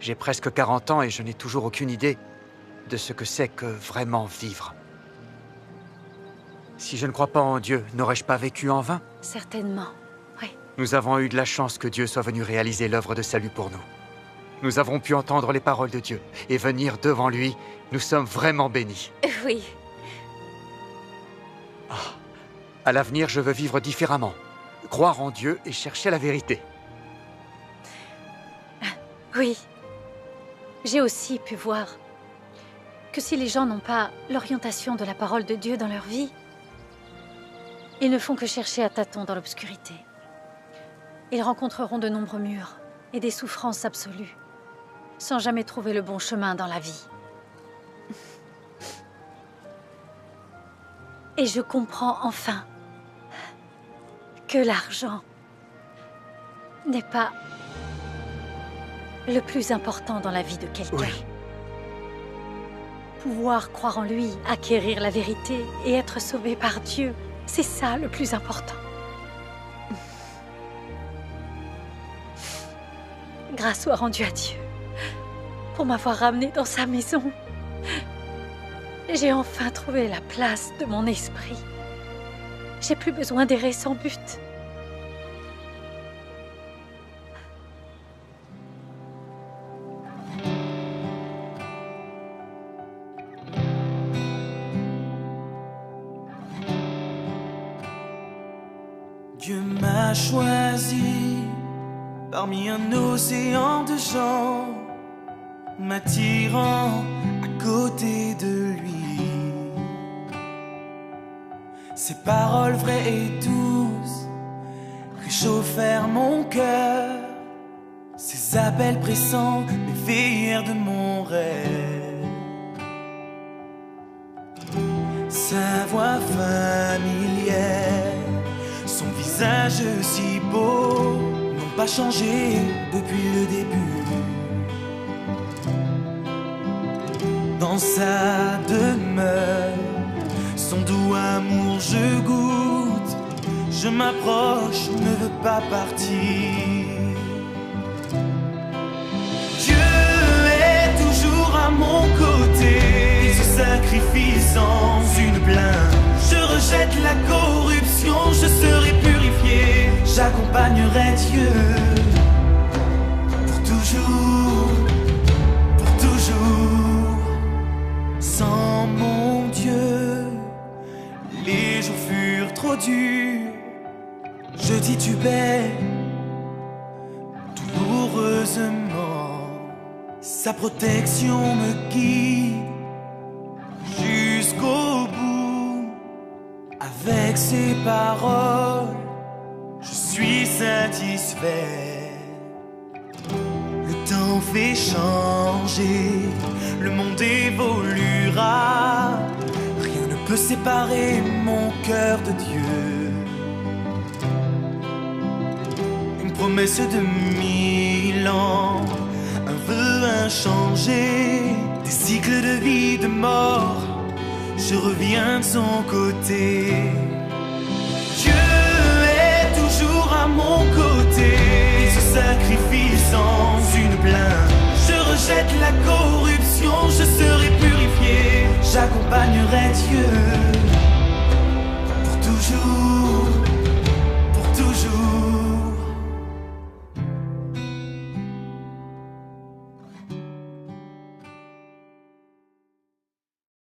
J'ai presque 40 ans et je n'ai toujours aucune idée de ce que c'est que vraiment vivre. Si je ne crois pas en Dieu, n'aurais-je pas vécu en vain? Certainement, oui. Nous avons eu de la chance que Dieu soit venu réaliser l'œuvre de salut pour nous. Nous avons pu entendre les paroles de Dieu et venir devant lui. Nous sommes vraiment bénis. Oui. À l'avenir, je veux vivre différemment. Croire en Dieu et chercher la vérité. Oui. J'ai aussi pu voir que si les gens n'ont pas l'orientation de la parole de Dieu dans leur vie, ils ne font que chercher à tâtons dans l'obscurité. Ils rencontreront de nombreux murs et des souffrances absolues, sans jamais trouver le bon chemin dans la vie. Et je comprends enfin que l'argent n'est pas le plus important dans la vie de quelqu'un. Oui. Pouvoir croire en lui, acquérir la vérité et être sauvé par Dieu, c'est ça le plus important. Grâce soit rendue à Dieu pour m'avoir ramené dans sa maison. J'ai enfin trouvé la place de mon esprit. J'ai plus besoin d'errer sans but. Dieu m'a choisi parmi un océan de gens, m'attirant à côté de lui. Ces paroles vraies et douces réchauffèrent mon cœur. Ces appels pressants m'éveillèrent de mon rêve. Sa voix familière, son visage si beau, n'ont pas changé depuis le début. Dans sa demeure, son doux amour je goûte. Je m'approche, ne veux pas partir. Dieu est toujours à mon côté. Il se sacrifie sans une plainte. Je rejette la corruption, je serai purifié. J'accompagne j'accompagnerai Dieu pour toujours, pour toujours. Sans mon Dieu, les jours furent trop durs. Je titubais douloureusement. Sa protection me guide jusqu'au bout. Avec ses paroles, je suis satisfait. Le temps fait changer, le monde évoluera. Rien ne peut séparer mon cœur de Dieu. Une promesse de 1000 ans, un vœu inchangé, des cycles de vie, de mort. Je reviens de son côté. Dieu est toujours à mon côté. Il se sacrifie sans une plainte. Je rejette la corruption, je serai purifié. J'accompagnerai Dieu